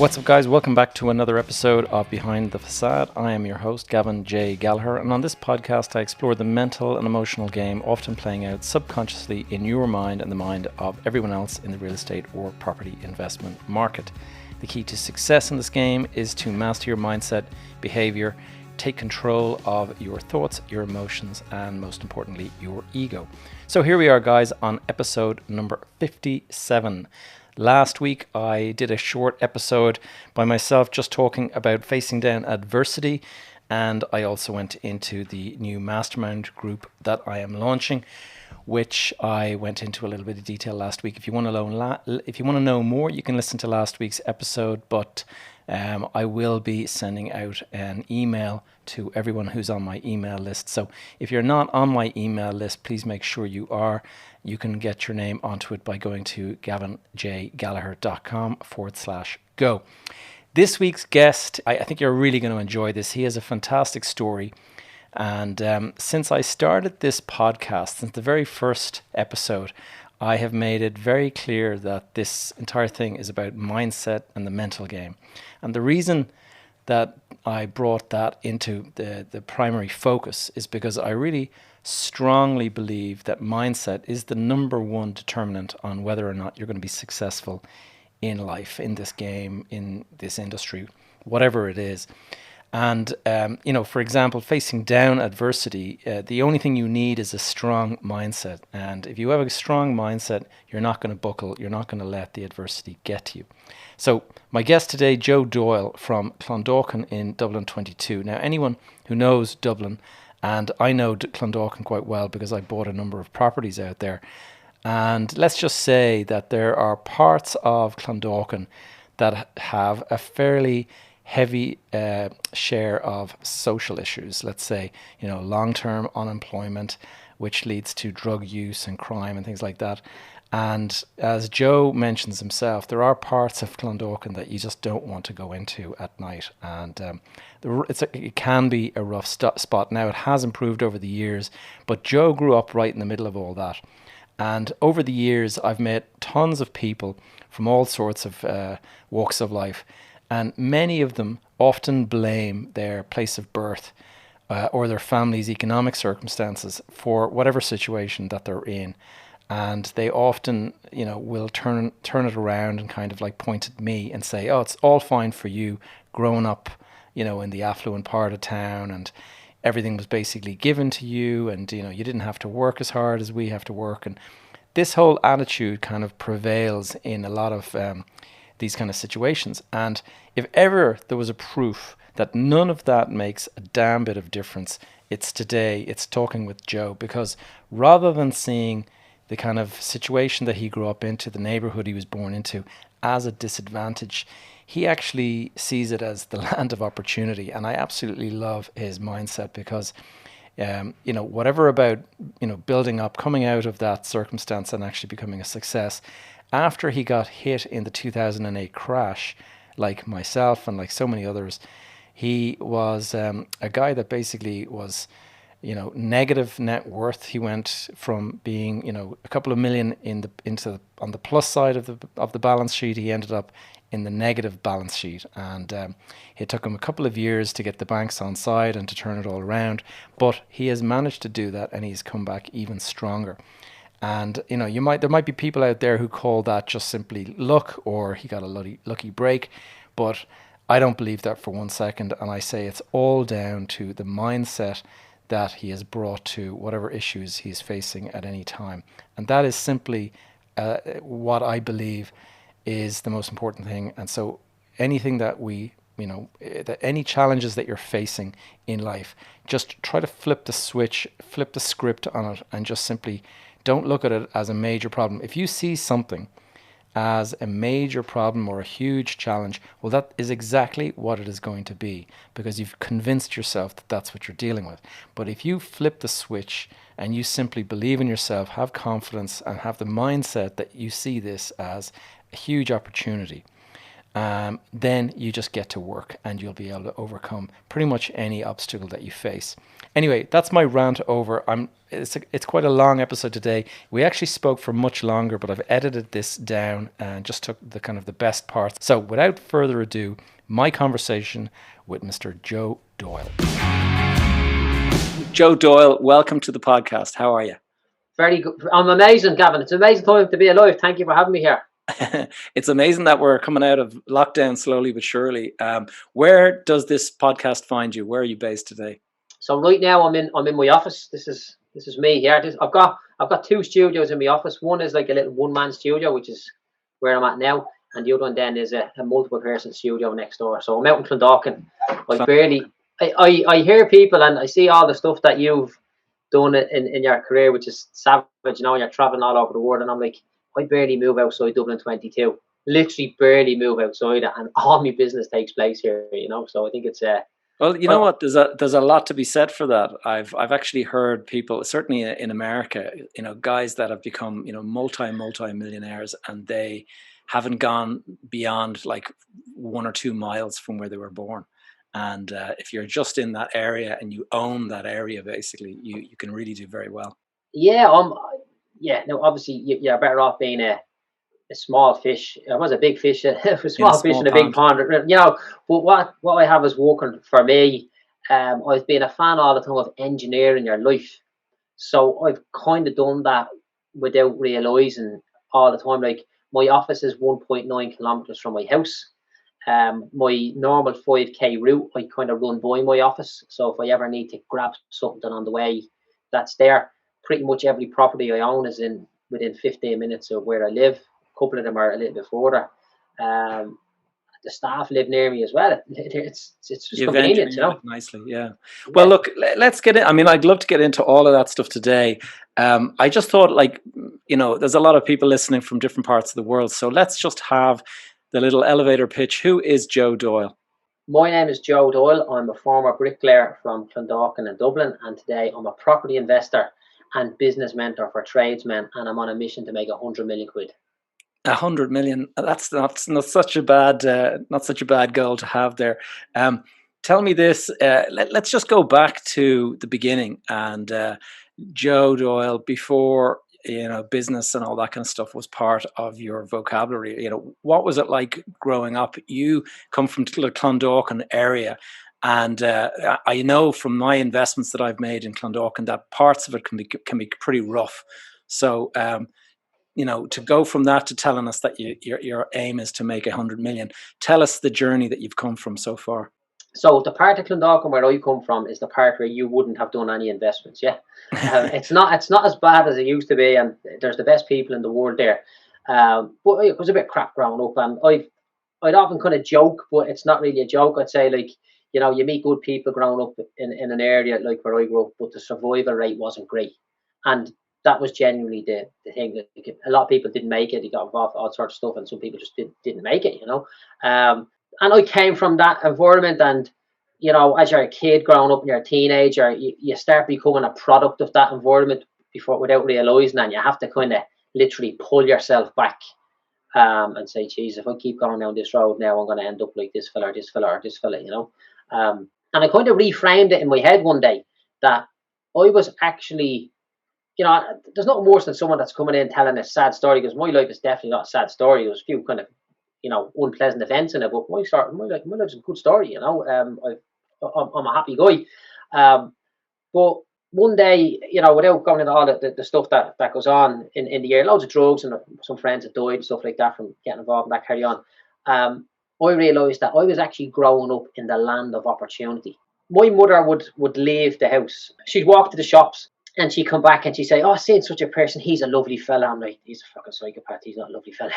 What's up, guys? Welcome back to another episode of Behind the Facade. I am your host, Gavin J. Gallagher, and on this podcast, I explore the mental and emotional game often playing out subconsciously in your mind and the mind of everyone else in the real estate or property investment market. The key to success in this game is to master your mindset, behavior, take control of your thoughts, your emotions, and most importantly, your ego. So here we are, guys, on episode number 57. Last week, I did a short episode by myself just talking about facing down adversity, and I also went into the new mastermind group that I am launching, which I went into a little bit of detail last week. If you want to know more, you can listen to last week's episode, but I will be sending out an email to everyone who's on my email list. So if you're not on my email list, please make sure you are. You can get your name onto it by going to gavinjgallagher.com/go. This week's guest, I think you're really going to enjoy this. He has a fantastic story. And since I started this podcast, since the very first episode, I have made it very clear that this entire thing is about mindset and the mental game. And the reason that I brought that into the primary focus is because I really strongly believe that mindset is the number one determinant on whether or not you're going to be successful in life, in this game, in this industry, whatever it is. And, for example, facing down adversity, the only thing you need is a strong mindset. And if you have a strong mindset, you're not going to buckle. You're not going to let the adversity get to you. So my guest today, Joe Doyle from Clondalkin in Dublin 22. Now, anyone who knows Dublin, and I know Clondalkin quite well because I bought a number of properties out there. And let's just say that there are parts of Clondalkin that have a fairly heavy share of social issues. Let's say, long-term unemployment, which leads to drug use and crime and things like that. And as Joe mentions himself, there are parts of Clondalkin that you just don't want to go into at night. And it can be a rough spot. Now, it has improved over the years, but Joe grew up right in the middle of all that. And over the years, I've met tons of people from all sorts of walks of life. And many of them often blame their place of birth or their family's economic circumstances for whatever situation that they're in. And they often, will turn it around and kind of like point at me and say, oh, it's all fine for you growing up, in the affluent part of town, and everything was basically given to you, and, you didn't have to work as hard as we have to work. And this whole attitude kind of prevails in a lot of these kind of situations. And if ever there was a proof that none of that makes a damn bit of difference, it's today. It's talking with Joe, because rather than seeing the kind of situation that he grew up into, the neighborhood he was born into, as a disadvantage, he actually sees it as the land of opportunity. And I absolutely love his mindset because, whatever about, building up, coming out of that circumstance and actually becoming a success, after he got hit in the 2008 crash, like myself and like so many others, he was a guy that basically was, negative net worth. He went from being, a couple of million on the plus side of the balance sheet. He ended up in the negative balance sheet, and it took him a couple of years to get the banks on side and to turn it all around. But he has managed to do that, and he's come back even stronger. And there might be people out there who call that just simply luck, or he got a lucky break, but I don't believe that for one second. And I say it's all down to the mindset that he has brought to whatever issues he's facing at any time. And that is simply what I believe is the most important thing. And so anything that any challenges that you're facing in life, just try to flip the switch, flip the script on it, and just simply don't look at it as a major problem. If you see something as a major problem or a huge challenge, well, that is exactly what it is going to be, because you've convinced yourself that that's what you're dealing with. But if you flip the switch and you simply believe in yourself, have confidence, and have the mindset that you see this as a huge opportunity, then you just get to work and you'll be able to overcome pretty much any obstacle that you face. Anyway, that's my rant over. It's quite a long episode today. We actually spoke for much longer, but I've edited this down and just took the best parts. So without further ado, my conversation with Mr. Joe Doyle. Joe Doyle, welcome to the podcast. How are you? Very good. I'm amazing, Gavin. It's an amazing time to be alive. Thank you for having me here. It's amazing that we're coming out of lockdown slowly but surely. Where does this podcast find you? Where are you based today? So right now I'm in my office. This is me here. I've got two studios in my office. One is like a little one-man studio, which is where I'm at now, and the other one then is a multiple person studio next door. So I'm out in Clondalkin. I hear people and I see all the stuff that you've done in your career, which is savage. You're traveling all over the world, and I'm like, I barely move outside Dublin 22. Literally barely move outside it, and all my business takes place here. So I think it's well, you know what? There's a lot to be said for that. I've actually heard people, certainly in America, guys that have become multi-millionaires, and they haven't gone beyond like 1 or 2 miles from where they were born. And if you're just in that area and you own that area, basically, you can really do very well. No, obviously you're better off being a small fish. I was a big fish, a small fish in a big pond. But what I have is working for me. I've been a fan all the time of engineering your life, so I've kind of done that without realizing all the time. Like my office is 1.9 kilometers from my house. My normal 5k route, I kind of run by my office. So if I ever need to grab something on the way, that's there. Pretty much every property I own is within 15 minutes of where I live. A couple of them are a little bit further. The staff live near me as well. It's just convenient, nicely, yeah. Well, look, let's get in. I mean, I'd love to get into all of that stuff today. I just thought, there's a lot of people listening from different parts of the world, so let's just have the little elevator pitch. Who is Joe Doyle? My name is Joe Doyle. I'm a former bricklayer from Clondalkin in Dublin, and today I'm a property investor and business mentor for tradesmen, and I'm on a mission to make 100 million quid. 100 million. That's not such a bad goal to have there. Tell me this. Let's just go back to the beginning, and Joe Doyle, before business and all that kind of stuff was part of your vocabulary. What was it like growing up? You come from the Clondalkin area, and I know from my investments that I've made in Clondalkin that parts of it can be pretty rough. So to go from that to telling us that your aim is to make 100 million, tell us the journey that you've come from so far. So the part of Clondalkin where I come from is the part where you wouldn't have done any investments. Yeah, it's not as bad as it used to be, and there's the best people in the world there. But it was a bit crap growing up, and I'd often kind of joke, but it's not really a joke. I'd say you meet good people growing up in an area like where I grew up, but the survival rate wasn't great, and that was genuinely the thing. That a lot of people didn't make it. They got involved in all sorts of stuff, and some people just didn't make it. And I came from that environment, and as you're a kid growing up and you're a teenager, you start becoming a product of that environment without realizing, and you have to kind of literally pull yourself back and say, geez, if I keep going down this road now, I'm going to end up like this fella or this fella or this fella, and I kind of reframed it in my head one day that I was actually, there's nothing worse than someone that's coming in telling a sad story, because my life is definitely not a sad story. There's a few kind of unpleasant events in it, but my life's a good story. I'm a happy guy. But one day, without going into all the stuff that goes on in the year, loads of drugs and some friends that died and stuff like that from getting involved in that, carry on. I realised that I was actually growing up in the land of opportunity. My mother would leave the house. She'd walk to the shops, and she'd come back and she'd say, "Oh, seeing such a person, he's a lovely fella." I'm like, "He's a fucking psychopath. He's not a lovely fella,"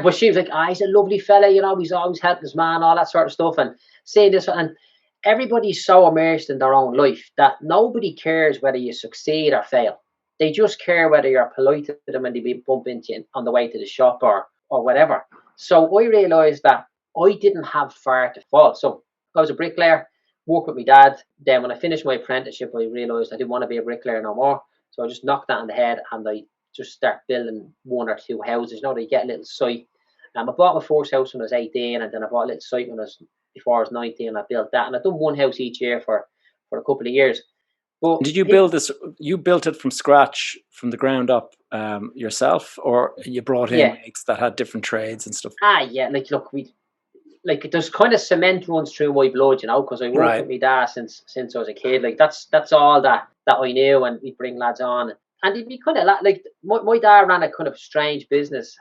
But she was like, "Ah, he's a lovely fella. He's always helping his man, all that sort of stuff." And saying this, and everybody's so immersed in their own life that nobody cares whether you succeed or fail. They just care whether you're polite to them and they bump into you on the way to the shop or whatever. So I realised that I didn't have far to fall. So I was a bricklayer, worked with my dad. Then when I finished my apprenticeship, I realised I didn't want to be a bricklayer no more. So I just knocked that on the head and I just start building 1 or 2 houses. They get a little site. I bought my first house when I was 18, and then I bought a little site before I was 19, and I built that. And I've done one house each year for a couple of years. But Did you build this? You built it from scratch, from the ground up, yourself, or you brought in yeah, mates that had different trades and stuff? yeah. Like, look, there's kind of cement runs through my blood, because I worked Right. with my dad since I was a kid. Like, that's all that I knew, and we bring lads on. And it'd be kind of like my dad ran a kind of strange business.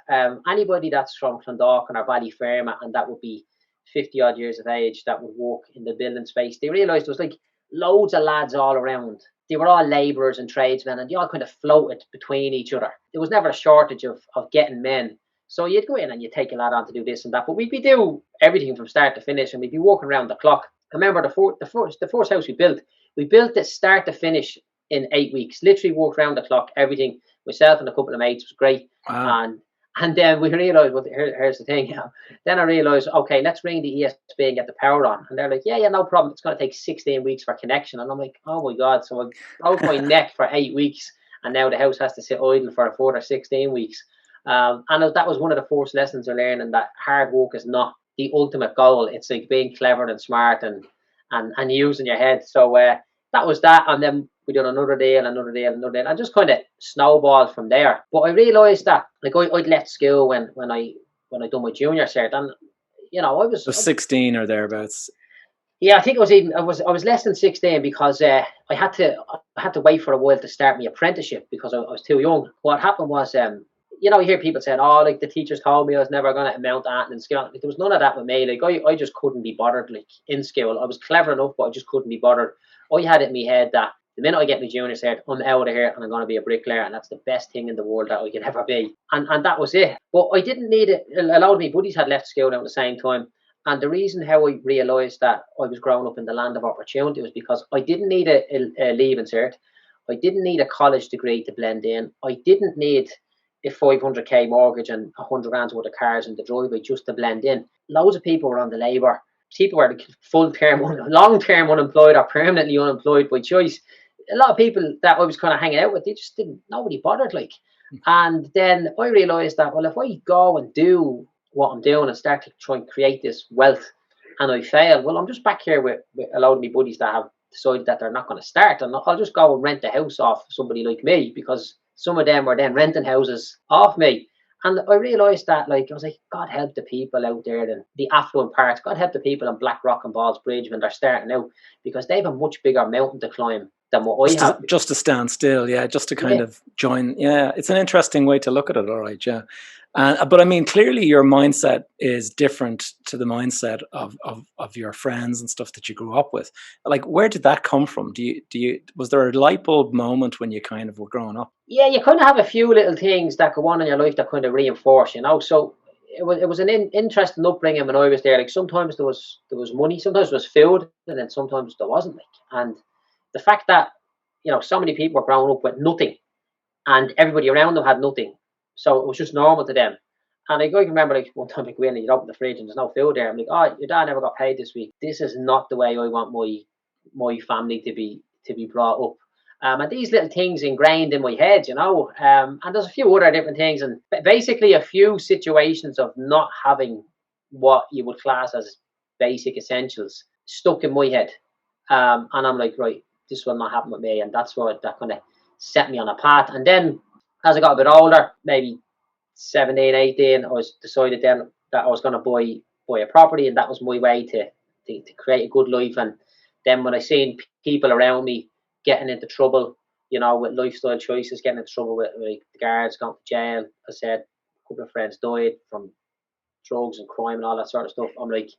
Anybody that's from Clondalkin or Ballyferma, and that would be 50 odd years of age, that would work in the building space, they realised there was like loads of lads all around. They were all labourers and tradesmen, and they all kind of floated between each other. There was never a shortage of getting men. So you'd go in and you'd take a lad on to do this and that, but we'd be do everything from start to finish, and we'd be working around the clock. I remember the first house we built it start to finish in 8 weeks. Literally worked around the clock, everything. Myself and a couple of mates, was great. Wow. And then we realised, well, here's the thing. Then I realised, okay, let's ring the ESB and get the power on. And they're like, yeah, no problem. It's going to take 16 weeks for connection. And I'm like, oh my God. So I broke my neck for 8 weeks, and now the house has to sit idle for a further 16 weeks. And that was one of the first lessons I learned, and that hard work is not the ultimate goal. It's like being clever and smart and using your head. So that was that. And then we did another deal, and just kind of snowballed from there. But I realised that, like, I'd left school when I done my junior cert, and I was So 16 or thereabouts. yeah, I think I was less than 16, because I had to wait for a while to start my apprenticeship because I was too young. What happened was, you hear people saying, "Oh, like, the teachers told me I was never going to amount to anything in school." Like, there was none of that with me. Like, I just couldn't be bothered. Like, in school, I was clever enough, but I just couldn't be bothered. I had it in my head that the minute I get my junior cert, I'm out of here and I'm going to be a bricklayer, and that's the best thing in the world that I could ever be. And that was it. But I didn't need it. A lot of my buddies had left school at the same time. And the reason how I realised that I was growing up in the land of opportunity was because I didn't need a leaving cert. I didn't need a college degree to blend in. I didn't need a 500k mortgage and 100 grand's worth of cars in the driveway just to blend in. Loads of people were on the labour. People were long-term unemployed or permanently unemployed by choice. A lot of people that I was kind of hanging out with, they just nobody bothered, like. And then I realised that, well, if I go and do what I'm doing and start to try and create this wealth, and I fail, well, I'm just back here with a lot of my buddies that have decided that they're not going to start, and I'll just go and rent a house off somebody like me, because some of them were then renting houses off me. And I realised that, like, I was like, God help the people out there in the affluent parts. God help the people in Blackrock and Ballsbridge when they're starting out, because they have a much bigger mountain to climb than what I have. Just to stand still, yeah, just to kind Yeah. of join. Yeah, it's an interesting way to look at it, all right, yeah. But I mean, clearly your mindset is different to the mindset of your friends and stuff that you grew up with. Like, where did that come from? Was there a light bulb moment when you kind of were growing up? Yeah, you kind of have a few little things that go on in your life that kind of reinforce, So it was an interesting upbringing when I was there. Like, sometimes there was money, sometimes there was food, and then sometimes there wasn't. Like, and the fact that so many people were growing up with nothing, and everybody around them had nothing, so it was just normal to them. And I can remember, like, one time I go in and you open the fridge and there's no food there. I'm like, oh, your dad never got paid this week. This is not the way I want my family to be brought up. And these little things ingrained in my head, and there's a few other different things, and basically a few situations of not having what you would class as basic essentials stuck in my head. And I'm like, right, this will not happen with me. And that's what that kind of set me on a path. And then as I got a bit older, maybe 17, 18, I was decided then that I was going to buy a property, and that was my way to create a good life. And then when I seen people around me getting into trouble, with lifestyle choices, getting into trouble with, like, the guards, going to jail, I said, a couple of friends died from drugs and crime and all that sort of stuff. I'm like,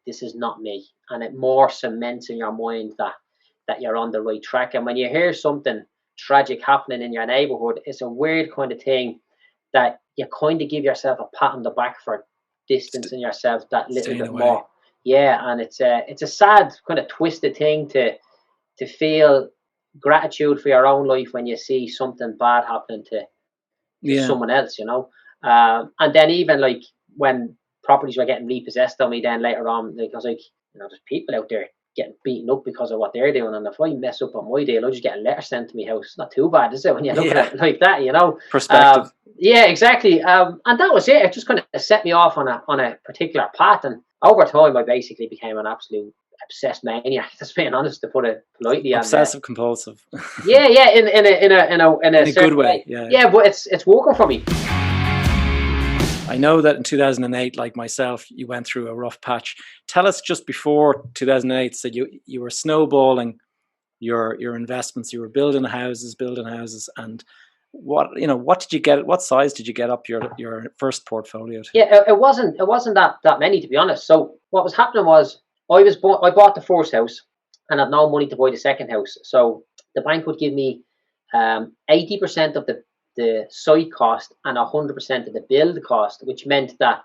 this is not me. And it more cements in your mind that you're on the right track. And when you hear something tragic happening in your neighborhood, it's a weird kind of thing that you kind of give yourself a pat on the back for distancing yourself that little bit more. Yeah, and it's a sad kind of twisted thing to feel gratitude for your own life when you see something bad happening to someone else, and then even, like, when properties were getting repossessed on me, then later on, like, I was like, there's people out there getting beaten up because of what they're doing. And if I mess up on my deal, I just get a letter sent to my house. It's not too bad, is it, when you look at it like that, you know? Perspective. Yeah, exactly. And that was it. It just kind of set me off on a particular path. And over time, I basically became an absolute obsessed maniac. That's being honest, to put it politely. Obsessive compulsive. Yeah, in a good way. Yeah, but it's working for me. I know that in 2008, like myself, you went through a rough patch. Tell us, just before 2008, so you were snowballing your investments. You were building houses, and what did you get? What size did you get up your first portfolio to? Yeah, it wasn't that many, to be honest. So what was happening was I bought the first house and had no money to buy the second house. So the bank would give me 80% of the site cost and 100% of the build cost, which meant that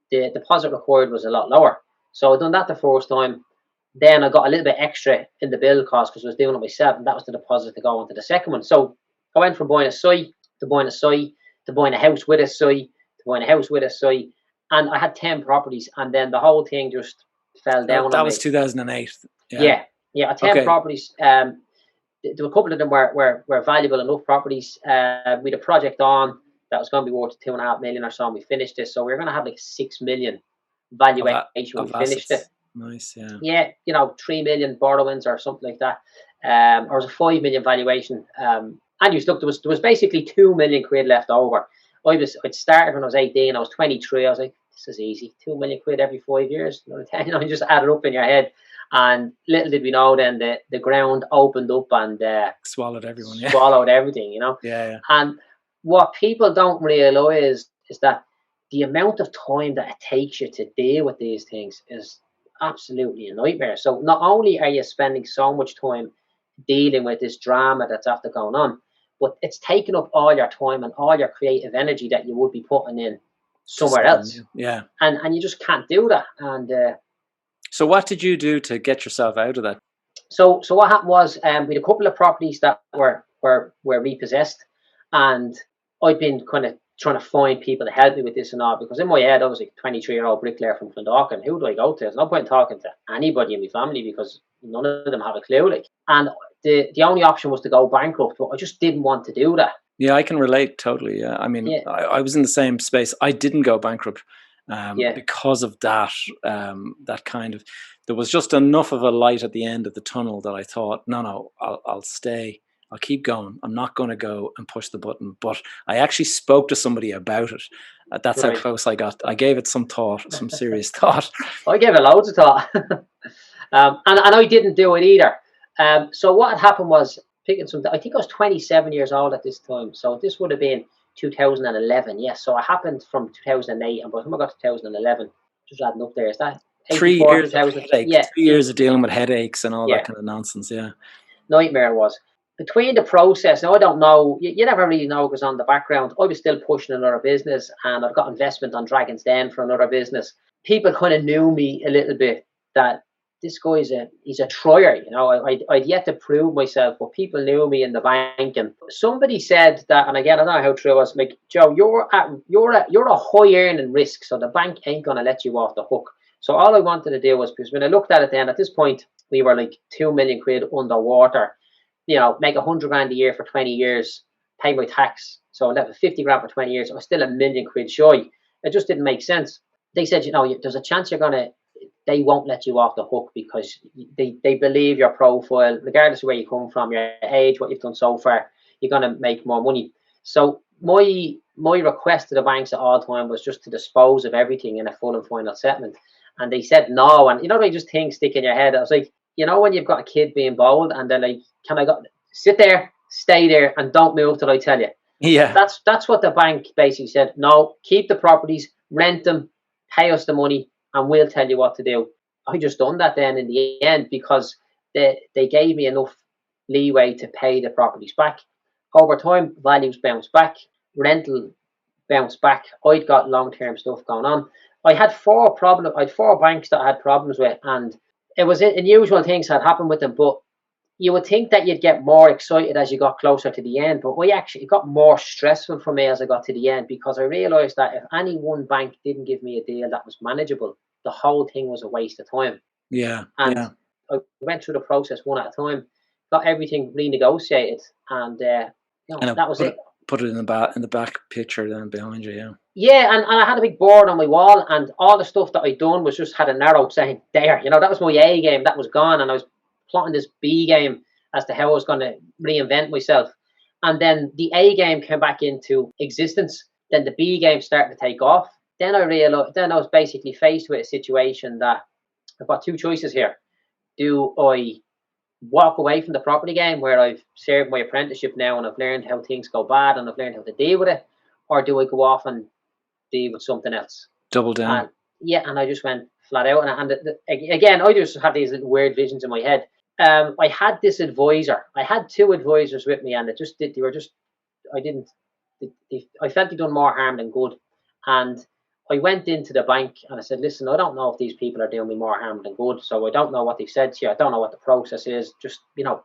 the deposit required was a lot lower. So I done that the first time. Then I got a little bit extra in the build cost because I was doing it myself, and that was the deposit to go onto the second one. So I went from buying a site to buying a site to buying a house with a site to buying a house with a site, and I had 10 properties, and then the whole thing just fell down. That was 2008. Yeah, I had 10 properties. There were a couple of them were valuable enough properties. We had a project on that was going to be worth 2.5 million or so, and we finished this. So we were going to have like 6 million valuation when we finished it. Nice, yeah. Yeah, 3 million borrowings or something like that. Or it was a 5 million valuation. And you look, there was basically 2 million quid left over. I'd started when I was 18. I was 23. I was like, this is easy. 2 million quid every 5 years. You just add it up in your head. And little did we know, then the ground opened up and swallowed everyone. Swallowed everything, Yeah. And what people don't realize is that the amount of time that it takes you to deal with these things is absolutely a nightmare. So not only are you spending so much time dealing with this drama that's after going on, but it's taking up all your time and all your creative energy that you would be putting in somewhere else. Yeah. And you just can't do that. And so what did you do to get yourself out of that? So what happened was we had a couple of properties that were repossessed, and I'd been kind of trying to find people to help me with this and all, because in my head I was like 23-year-old bricklayer from Clondalkin. Who do I go to? There's no point in talking to anybody in my family because none of them have a clue. And the only option was to go bankrupt, but I just didn't want to do that. Yeah, I can relate totally. Yeah, I mean, I was in the same space. I didn't go bankrupt. Because of that, that kind of, there was just enough of a light at the end of the tunnel that I thought, no, I'll stay. I'll keep going. I'm not going to go and push the button. But I actually spoke to somebody about it. That's how close I got. I gave it some thought, some serious thought. I gave it loads of thought. And I didn't do it either. So what had happened was, I think I was 27 years old at this time. So this would have been 2011, yes. So it happened from 2008, and by the time I got to 2011, just adding up there, is that 3 years? 3 years of dealing with headaches and all that kind of nonsense. Yeah, nightmare it was. Between the process, now I don't know. You never really know what goes on in the background. I was still pushing another business, and I've got investment on Dragon's Den for another business. People kind of knew me a little bit, that this guy's he's a trier, I'd yet to prove myself, but people knew me in the bank. And somebody said that, and again, I don't know how true it was, like, Joe, you're a high earning risk, so the bank ain't gonna let you off the hook. So all I wanted to do was, because when I looked at it then, at this point, we were like 2 million quid underwater, make 100 grand a year for 20 years, pay my tax. So I left 50 grand for 20 years. I was still $1 million quid shy. It just didn't make sense. They said, there's a chance they won't let you off the hook because they believe your profile, regardless of where you come from, your age, what you've done so far, you're going to make more money. So my request to the banks at all time was just to dispose of everything in a full and final settlement. And they said no. And they just things stick in your head. I was like, when you've got a kid being bold and they're like, can I go sit there, stay there, and don't move till I tell you? Yeah. That's what the bank basically said. No, keep the properties, rent them, pay us the money, and we'll tell you what to do. I just done that then in the end, because they gave me enough leeway to pay the properties back. Over time, values bounced back, rental bounced back. I'd got long-term stuff going on. I had four banks that I had problems with, and it was unusual things had happened with them, but you would think that you'd get more excited as you got closer to the end, but it got more stressful for me as I got to the end, because I realised that if any one bank didn't give me a deal that was manageable, the whole thing was a waste of time. Yeah. And I went through the process one at a time, got everything renegotiated, and And that was it. put it in the back picture then behind you, yeah. Yeah, and I had a big board on my wall, and all the stuff that I'd done was just had an arrow saying there. That was my A game. That was gone, and I was plotting this B game as to how I was going to reinvent myself. And then the A game came back into existence. Then the B game started to take off. Then I realized. Then I was basically faced with a situation that I've got two choices here. Do I walk away from the property game where I've served my apprenticeship now and I've learned how things go bad and I've learned how to deal with it, or do I go off and deal with something else? Double down. And yeah, and I just went flat out. Again, I just had these little weird visions in my head. I had this advisor. I had two advisors with me, and they were just. I didn't. I felt they'd done more harm than good, and I went into the bank and I said, "Listen, I don't know if these people are doing me more harm than good. So I don't know what they've said to you. I don't know what the process is. Just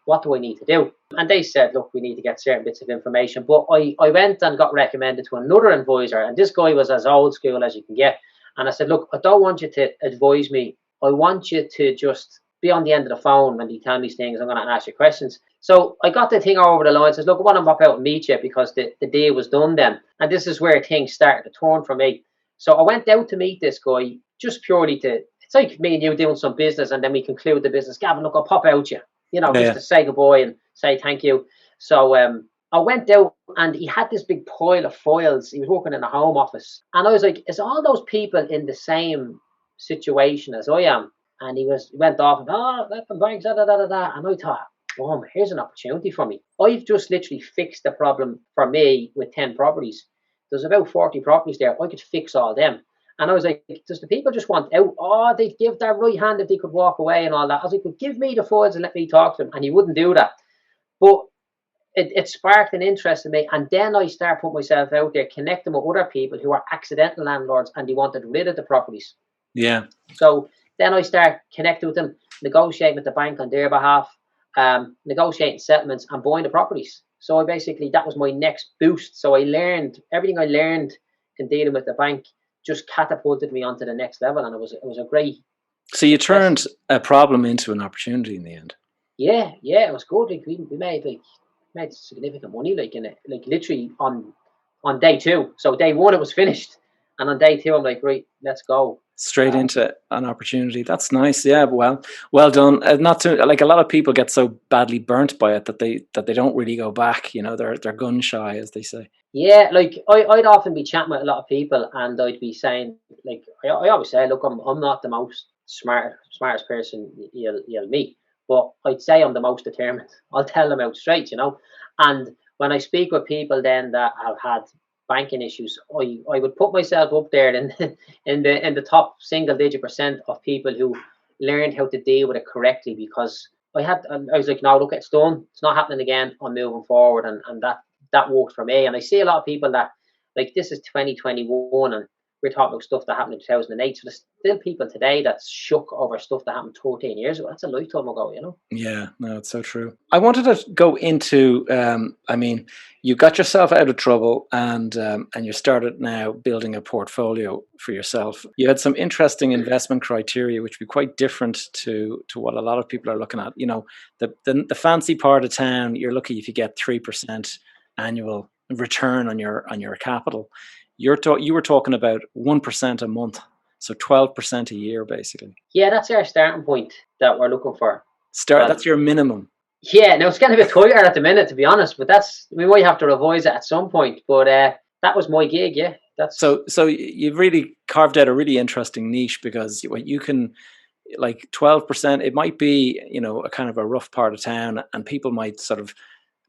what do I need to do?" And they said, "Look, we need to get certain bits of information." But I went and got recommended to another advisor, and this guy was as old school as you can get. And I said, "Look, I don't want you to advise me. I want you to just be on the end of the phone when they tell me these things. I'm going to ask you questions." So I got the thing over the line. Says, "Look, I want to pop out and meet you because the deal was done then." And this is where things started to turn for me. So I went out to meet this guy just purely it's like me and you doing some business and then we conclude the business. "Gavin, look, I'll pop out you, just to say goodbye and say thank you." So I went out and he had this big pile of files. He was working in a home office. And I was like, is all those people in the same situation as I am? And he went off and, let them banks, da, da, da, da, da. And I thought, boom, here's an opportunity for me. I've just literally fixed the problem for me with 10 properties. There's about 40 properties there. I could fix all them. And I was like, does the people just want out? Oh, they'd give their right hand if they could walk away and all that. I was like, well, give me the files and let me talk to them. And he wouldn't do that. But it sparked an interest in me. And then I started putting myself out there, connecting with other people who are accidental landlords and they wanted rid of the properties. Yeah. So then I start connecting with them, negotiating with the bank on their behalf, negotiating settlements and buying the properties. So that was my next boost. So I learned everything I learned in dealing with the bank just catapulted me onto the next level. And it was a great. So you turned a problem into an opportunity in the end. Yeah, it was good. Like we made significant money, literally on day two. So day one it was finished, and on day two I'm like, right, let's go. Straight into an opportunity. That's nice. Yeah, well done. Not to like a lot of people get so badly burnt by it that they don't really go back. They're gun shy, as they say. Yeah, like I'd often be chatting with a lot of people, and I'd be saying, like I always say, look, I'm not the most smartest person you'll meet, but I'd say I'm the most determined. I'll tell them out straight, And when I speak with people then that have had banking issues, I would put myself up there in the top single digit % of people who learned how to deal with it correctly, because I was like, no, look, it's done. It's not happening again. I'm moving forward, and that worked for me. And I see a lot of people that, like, this is 2021 and we're talking about stuff that happened in 2008. So there's still people today that's shook over stuff that happened 13 years ago. That's a lifetime ago, Yeah, no, it's so true. I wanted to go into, you got yourself out of trouble and you started now building a portfolio for yourself. You had some interesting investment criteria, which would be quite different to what a lot of people are looking at. The fancy part of town, you're lucky if you get 3% annual return on your capital. You were talking about 1% a month, so 12% a year, basically. Yeah, that's our starting point that we're looking for. That's your minimum. Yeah, now it's getting a bit tighter at the minute, to be honest. But we might have to revise it at some point. But that was my gig. Yeah, so you've really carved out a really interesting niche, because you can, like, 12%. It might be a kind of a rough part of town, and people might sort of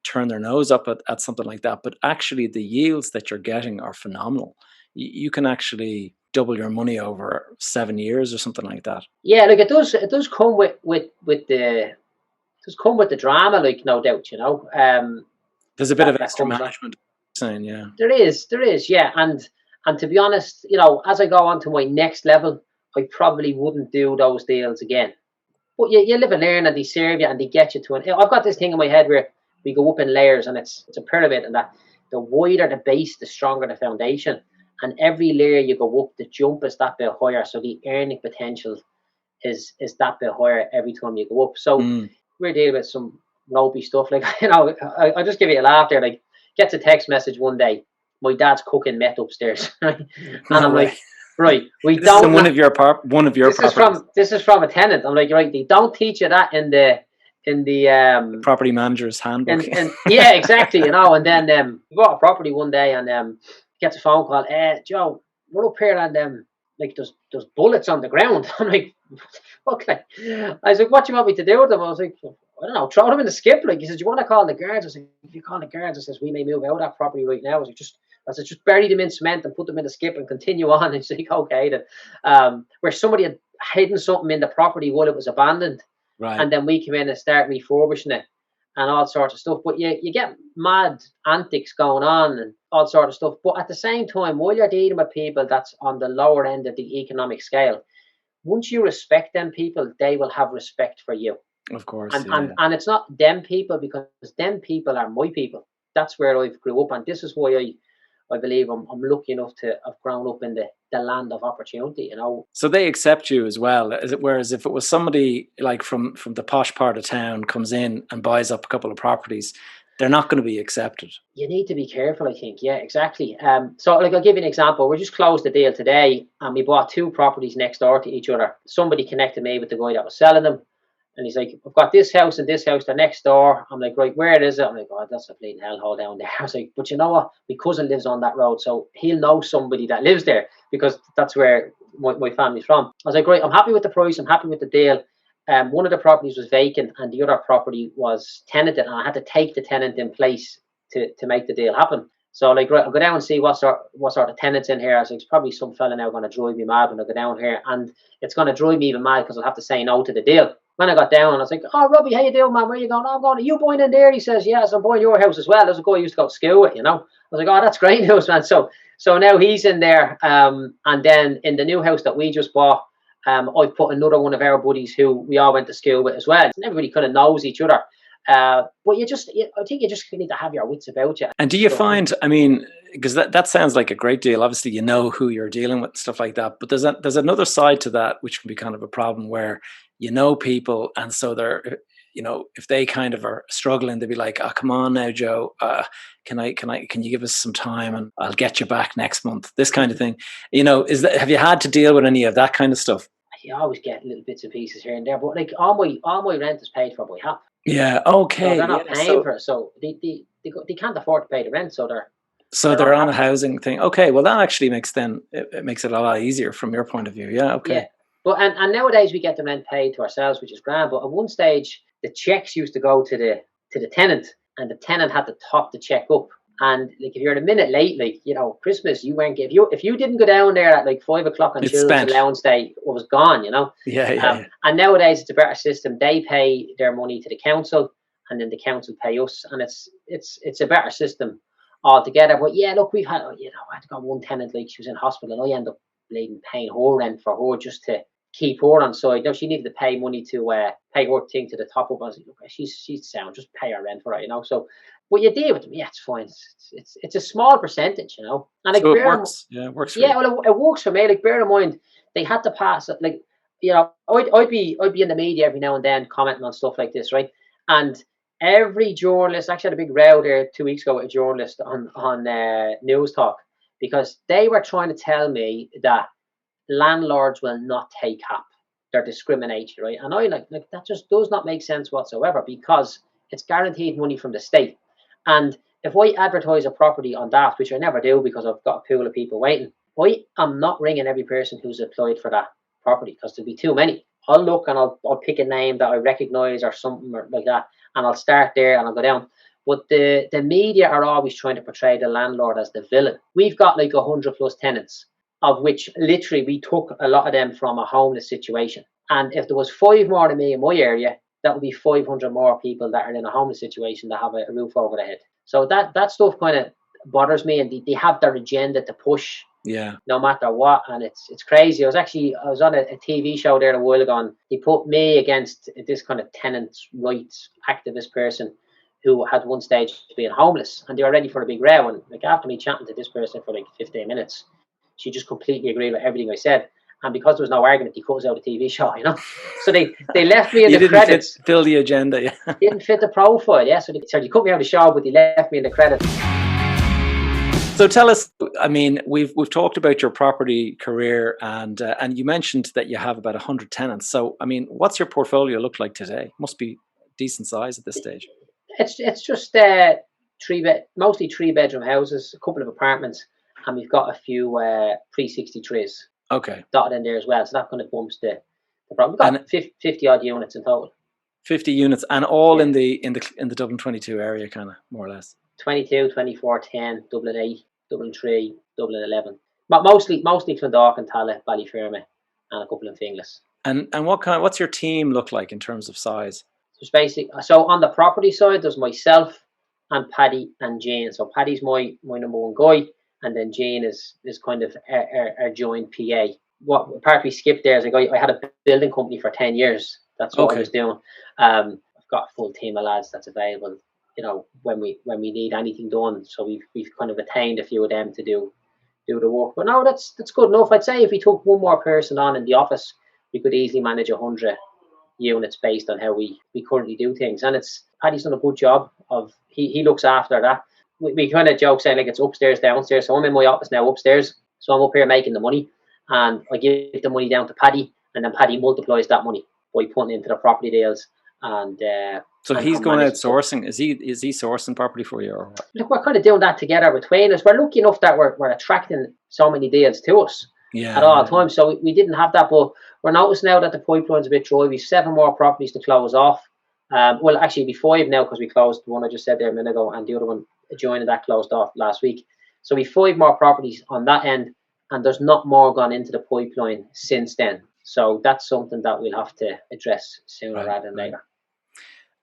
turn their nose up at something like that, but actually the yields that you're getting are phenomenal. You can actually double your money over 7 years or something like that. Yeah, like it does come with the drama, like, no doubt, there's a bit of extra management saying, yeah, there is, yeah. And to be honest, as I go on to my next level, I probably wouldn't do those deals again. But you live and learn, and they serve you and they get you to it. I've got this thing in my head where we go up in layers, and it's a pyramid, and that the wider the base, the stronger the foundation. And every layer you go up, the jump is that bit higher. So the earning potential is that bit higher every time you go up. So Mm. we're dealing with some ropey stuff. Like, you know, I just give you a laugh there. Like, gets a text message one day, my dad's cooking meth upstairs, right? And No I'm way. like, right, we This is in don't one know. of your properties. This is from a tenant. I'm like, right, they don't teach you that in the The property manager's handbook. and yeah, exactly, you know. And then we bought a property one day, and gets a phone call. Joe, we're up here, and like there's bullets on the ground. I'm like, okay. I was like, what do you want me to do with them? I was like, I don't know, throw them in the skip. Like, he said, you want to call the guards? I said, if you call the guards, I says, we may move out of that property right now. I said, just bury them in cement and put them in the skip and continue on. And he's like, okay. Then, where somebody had hidden something in the property while it was abandoned. Right. And then we come in and start refurbishing it and all sorts of stuff. But you get mad antics going on and all sorts of stuff. But at the same time, while you're dealing with people that's on the lower end of the economic scale, once you respect them people, they will have respect for you. Of course. And it's not them people, because them people are my people. That's where I've grew up, and this is why I believe I'm lucky enough to have grown up in the land of opportunity, you know. So they accept you as well. Whereas if it was somebody like from the posh part of town comes in and buys up a couple of properties, they're not going to be accepted. You need to be careful, I think. Yeah, exactly. So like, I'll give you an example. We just closed the deal today, and we bought two properties next door to each other. Somebody connected me with the guy that was selling them. And he's like, I've got this house and this house, they're next door. I'm like, right, where is it? I'm like, oh, that's a bleeding hellhole down there. I was like, but you know what? My cousin lives on that road, so he'll know somebody that lives there, because that's where my family's from. I was like, right, I'm happy with the price, I'm happy with the deal. One of the properties was vacant and the other property was tenanted, and I had to take the tenant in place to make the deal happen. So like, right, I'll go down and see what sort of tenants in here. I was like, it's probably some fella now going to drive me mad when I go down here, and it's going to drive me even mad because I'll have to say no to the deal. When I got down, I was like, oh, Robbie, how you doing, man? Where you going? Oh, I'm going. Are you buying in there? He says, yes, I'm buying your house as well. There's a guy I used to go to school with, you know. I was like, oh, that's great news, man. So now he's in there. And then in the new house that we just bought, I've put another one of our buddies who we all went to school with as well. And everybody kind of knows each other. But I think you just need to have your wits about you. And do you find, I mean, because that sounds like a great deal. Obviously, you know who you're dealing with, stuff like that. But there's another side to that, which can be kind of a problem, where you know people, and so they're, you know, if they kind of are struggling, they'd be like, oh, come on now, Joe, can you give us some time and I'll get you back next month, this kind of thing. You know, have you had to deal with any of that kind of stuff? You always get little bits and pieces here and there, but like all my rent is paid for by half. Yeah, okay. So they're not paying for it, so they can't afford to pay the rent, so they're on a housing thing. Okay, well that actually makes it a lot easier from your point of view. Yeah, okay. Yeah. But and nowadays we get the rent paid to ourselves, which is grand. But at one stage, the checks used to go to the tenant, and the tenant had to top the check up. And like, if you're a minute late, like, you know, Christmas, you weren't if you didn't go down there at like 5 o'clock on children's allowance day, it was gone, you know. Yeah. And nowadays it's a better system. They pay their money to the council, and then the council pay us, and it's a better system altogether. But yeah, look, we've had, you know, I had got one tenant, like, she was in hospital, and I ended up paying her rent for her just to keep her on side. No, she needed to pay money to pay her thing to the top up. I was like, look, she's sound, just pay her rent for her, you know. So what you deal with them, yeah, it's fine. It's a small percentage, you know. And like, so it works. Yeah, it works for you. Well, it works for me. Like, bear in mind, they had to pass it. Like, you know, I'd be in the media every now and then commenting on stuff like this, right? And every journalist, actually had a big row there 2 weeks ago with a journalist on News Talk, because they were trying to tell me that landlords will not take HAP. They're discriminatory, right? And I like that just does not make sense whatsoever, because it's guaranteed money from the state. And if I advertise a property on Daft, which I never do because I've got a pool of people waiting, I am not ringing every person who's applied for that property, because there'll be too many. I'll look and I'll pick a name that I recognise or something like that, and I'll start there and I'll go down. But the media are always trying to portray the landlord as the villain. We've got like 100 plus tenants, of which literally we took a lot of them from a homeless situation. And if there was 5 more than me in my area, that would be 500 more people that are in a homeless situation that have a roof over their head. So that stuff kind of bothers me, and they have their agenda to push, no matter what. And it's crazy. I was on a TV show there a while ago, and they put me against this kind of tenants' rights activist person who had one stage being homeless, and they were ready for a big row. And like, after me chatting to this person for like 15 minutes, she just completely agreed with everything I said. And because there was no argument, they cut us out of the TV show, So they left me in You the didn't credits. fill the agenda, yeah. Didn't fit the profile, yeah. So they cut me out of the show, but they left me in the credits. So tell us, I mean, we've talked about your property career, and you mentioned that you have about 100 tenants. So, I mean, what's your portfolio look like today? Must be decent size at this stage. It's just mostly 3-bedroom houses, a couple of apartments, and we've got a few pre-63s. Okay. Dotted in there as well, so that kind of bumps the problem. We've got 50 odd units in total. 50 units, and all in the Dublin 22 area, kind of more or less. 22, 24, 10, Dublin 8, Dublin 3, Dublin 11. But mostly Clondalkin, Tallaght, Ballyfermot, and a couple in Finglas. And what's your team look like in terms of size? So on the property side, there's myself and Paddy and Jane. So Paddy's my number one guy, and then Jane is kind of our joint PA. What part we skipped there is I had a building company for 10 years. That's what I was doing. I've got a full team of lads that's available, when we need anything done. So we've kind of retained a few of them to do the work. But no, that's good enough. I'd say if we took one more person on in the office, we could easily manage 100 units based on how we currently do things. And Paddy's done a good job of he looks after that. We kind of joke saying like it's upstairs, downstairs. So I'm in my office now upstairs. So I'm up here making the money, and I give the money down to Paddy, and then Paddy multiplies that money by putting into the property deals. And so he's going outsourcing. Is he sourcing property for you, or what? Look, we're kind of doing that together between us. We're lucky enough that we're attracting so many deals to us at all times. So we didn't have that, but we're noticing now that the pipeline's a bit dry. We've 7 more properties to close off. Well, actually, it'll be 5 now because we closed the one I just said there a minute ago, and the other one adjoining that closed off last week. So we've 5 more properties on that end, and there's not more gone into the pipeline since then. So that's something that we'll have to address sooner rather than later.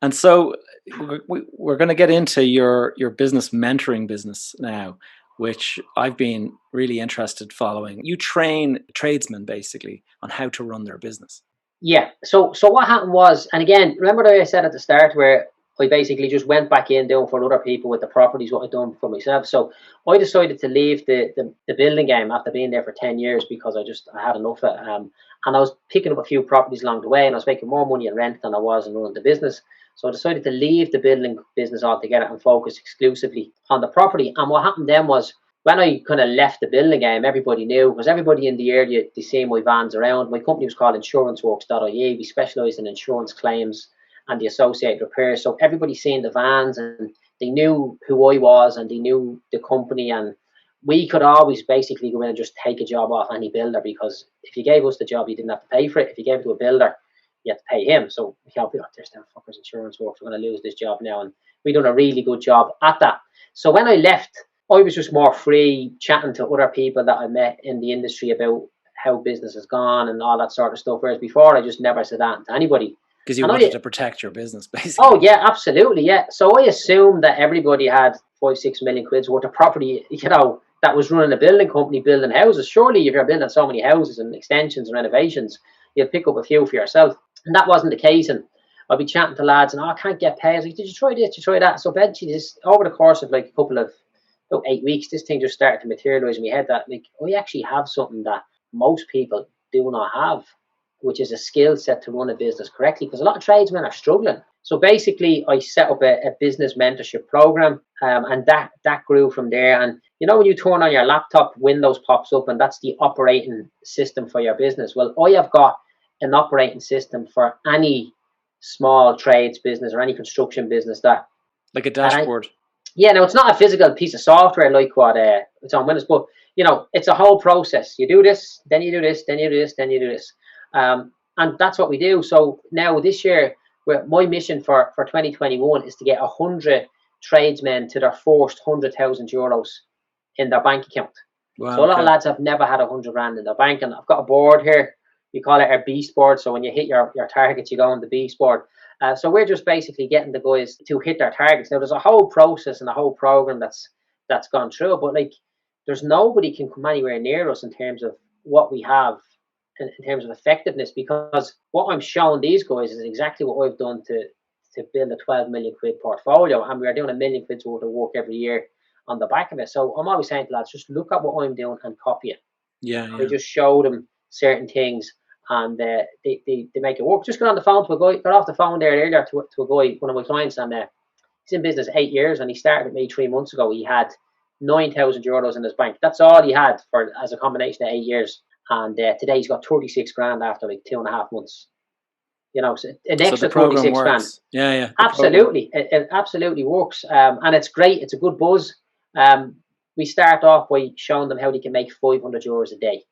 And so we're going to get into your business mentoring business now, which I've been really interested following. You train tradesmen basically on how to run their business. Yeah. So what happened was, and again, remember that I said at the start where I basically just went back in doing for other people with the properties what I'd done for myself. So I decided to leave the building game after being there for 10 years because I had enough of it. And I was picking up a few properties along the way, and I was making more money in rent than I was in running the business. So I decided to leave the building business altogether and focus exclusively on the property. And what happened then was, when I kind of left the building game, everybody knew, because everybody in the area, they see my vans around. My company was called insuranceworks.ie. We specialised in insurance claims and the associated repairs. So everybody seen the vans, and they knew who I was, and they knew the company. And we could always basically go in and just take a job off any builder, because if you gave us the job, you didn't have to pay for it. If you gave it to a builder, you had to pay him. So we can't be like, there's them fuckers insurance works, we're going to lose this job now. And we done a really good job at that. So when I left, I was just more free chatting to other people that I met in the industry about how business has gone and all that sort of stuff. Whereas before, I just never said that to anybody. Because you wanted to protect your business, basically. Oh, yeah, absolutely, yeah. So I assumed that everybody had 5-6 million quid's worth of property, that was running a building company, building houses. Surely if you're building so many houses and extensions and renovations, you'll pick up a few for yourself. And that wasn't the case. And I'd be chatting to lads, and I can't get paid. I was like, did you try this? Did you try that? So eventually, over the course of like a couple of 8 weeks, this thing just started to materialize in my head that like I actually have something that most people do not have, which is a skill set to run a business correctly, because a lot of tradesmen are struggling. So basically, I set up a business mentorship program, and that grew from there. And when you turn on your laptop, Windows pops up, and that's the operating system for your business. Well, I have got an operating system for any small trades business or any construction business that, like a dashboard. Now it's not a physical piece of software like what it's on Windows, but it's a whole process. You do this, then you do this, then you do this, then you do this, and that's what we do. So now this year, my mission for 2021 is to get 100 tradesmen to their first 100,000 euros in their bank account. Wow, so a lot of lads have never had 100 rand in their bank, and I've got a board here. We call it our beast board. So when you hit your targets, you go on the beast board. So we're just basically getting the guys to hit their targets. Now there's a whole process and a whole program that's gone through, but like there's nobody can come anywhere near us in terms of what we have in terms of effectiveness, because what I'm showing these guys is exactly what I've done to build a 12 million quid portfolio, and we are doing $1 million quid's worth of work every year on the back of it. So I'm always saying to lads, just look at what I'm doing and copy it. I just show them certain things, and they make it work. Just got on the phone to a guy, got off the phone there earlier to a guy, one of my clients, and he's in business 8 years, and he started with me 3 months ago. He had €9,000 in his bank. That's all he had for as a combination of 8 years. And today he's got 36 grand after like 2.5 months. So an extra 36 grand. Yeah. Absolutely. It absolutely works. And it's great. It's a good buzz. We start off by showing them how they can make €500 a day.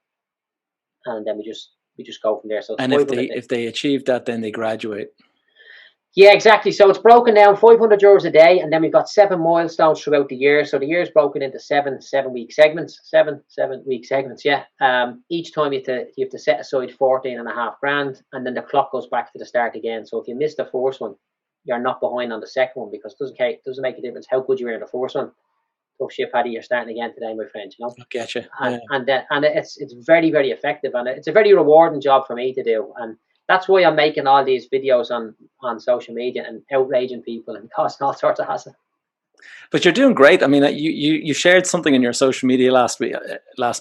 And then we just go from there. So and if they achieve that, then they graduate. Yeah, exactly. So it's broken down €500 a day, and then we've got 7 milestones throughout the year. So the year is broken into 7-week segments. 7-week segments. Yeah. Each time you have to set aside 14.5 grand, and then the clock goes back to the start again. So if you miss the first one, you're not behind on the second one, because it doesn't make a difference how good you are in the first one. Tough shit, Paddy. You're starting again today, my friend. I get you. And it's very, very effective, and it's a very rewarding job for me to do. And that's why I'm making all these videos on social media and outraging people and causing all sorts of hassle. But you're doing great. I mean, you shared something in your social media last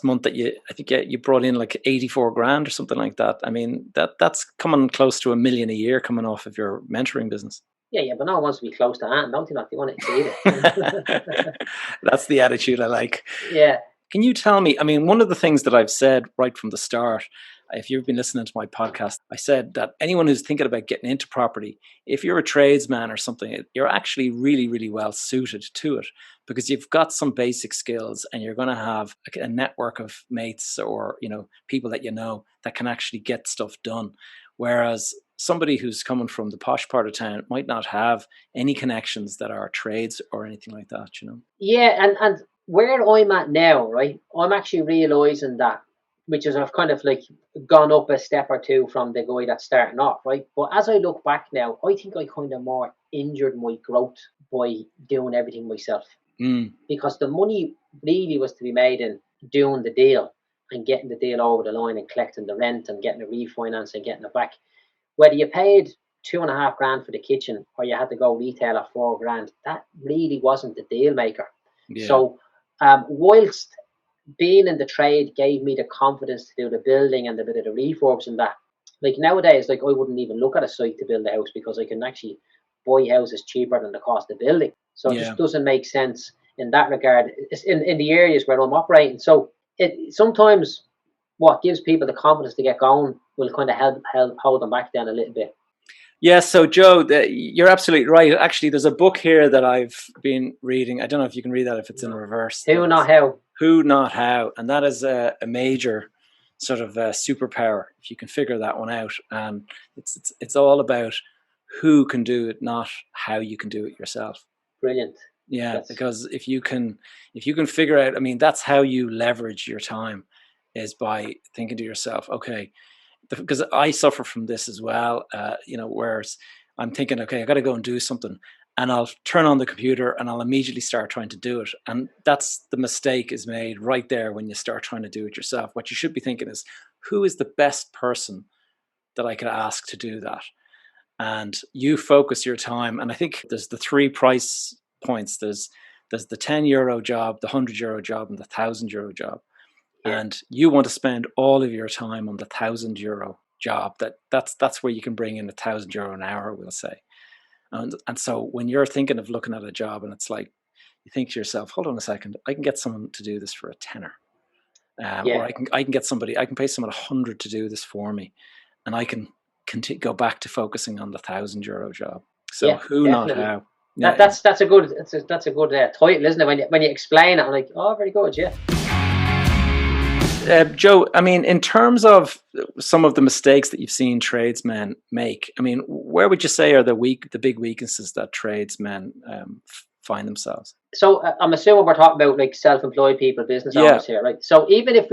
month that I think you brought in like 84 grand or something like that. I mean, that's coming close to $1 million a year coming off of your mentoring business. Yeah, but no one wants to be close to hand, don't you? Not, they want to exceed it. That's the attitude I like. Yeah. Can you tell me, I mean, one of the things that I've said right from the start, if you've been listening to my podcast, I said that anyone who's thinking about getting into property, if you're a tradesman or something, you're actually really, really well suited to it, because you've got some basic skills and you're going to have a network of mates or, people that that can actually get stuff done. Whereas somebody who's coming from the posh part of town might not have any connections that are trades or anything like that, Yeah, and where I'm at now, right, I'm actually realising that, which is I've kind of like gone up a step or two from the guy that's starting off, right? But as I look back now, I think I kind of more injured my growth by doing everything myself. Because the money really was to be made in doing the deal and getting the deal over the line and collecting the rent and getting the refinance and getting it back. Whether you paid 2.5 grand for the kitchen or you had to go retail at 4 grand, that really wasn't the deal maker. Yeah. So whilst being in the trade gave me the confidence to do the building and a bit of the refurbs and that, like nowadays, like I wouldn't even look at a site to build a house because I can actually buy houses cheaper than the cost of building. So it just doesn't make sense in that regard. It's in the areas where I'm operating. So it sometimes what gives people the confidence to get going will kind of help hold them back down a little bit. Yeah, so Joe, you're absolutely right. Actually, there's a book here that I've been reading. I don't know if you can read that if it's in reverse. Who, Not How. Who, Not How. And that is a major sort of superpower, if you can figure that one out. And it's all about who can do it, not how you can do it yourself. Brilliant. Yeah, because if you can figure out, I mean, that's how you leverage your time, is by thinking to yourself, okay, because I suffer from this as well, whereas I'm thinking, okay, I got to go and do something, and I'll turn on the computer and I'll immediately start trying to do it. And that's the mistake is made right there when you start trying to do it yourself. What you should be thinking is, who is the best person that I could ask to do that? And you focus your time. And I think there's the 3 price points. There's the €10 job, the €100 job, and the €1,000 job. Yeah. And you want to spend all of your time on the €1,000 job. That's where you can bring in €1,000 an hour, we'll say. And so when you're thinking of looking at a job, and it's like, you think to yourself, hold on a second, I can get someone to do this for a tenner. Or I can get somebody, I can pay someone 100 to do this for me, and I can go back to focusing on the €1,000 job. So who, definitely. Not how. Yeah, that's a good title, isn't it? When you explain it, I'm like, oh, very good, yeah. Joe, I mean, in terms of some of the mistakes that you've seen tradesmen make, I mean, where would you say are the big weaknesses that tradesmen find themselves? So I'm assuming we're talking about like self-employed people, business owners here, right? So even if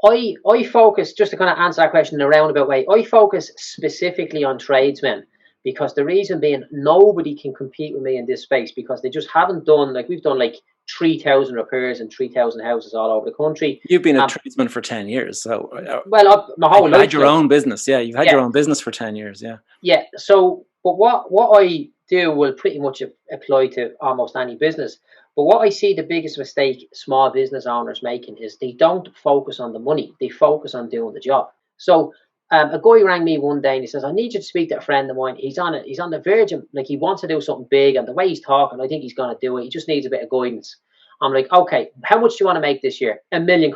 I focus, just to kind of answer that question in a roundabout way, I focus specifically on tradesmen, because the reason being, nobody can compete with me in this space, because they just haven't done, like we've done like 3,000 repairs and 3,000 houses all over the country. You've been a tradesman for 10 years. So my whole life. You had your own business. Yeah, you've had your own business for 10 years. Yeah. Yeah. So, but what I do will pretty much apply to almost any business. But what I see the biggest mistake small business owners making is they don't focus on the money. They focus on doing the job. So a guy rang me one day and he says, I need you to speak to a friend of mine. He's on it. He's on the verge of, like, he wants to do something big, and the way he's talking, I think he's going to do it. He just needs a bit of guidance. I'm like, okay, how much do you want to make this year? £1 million.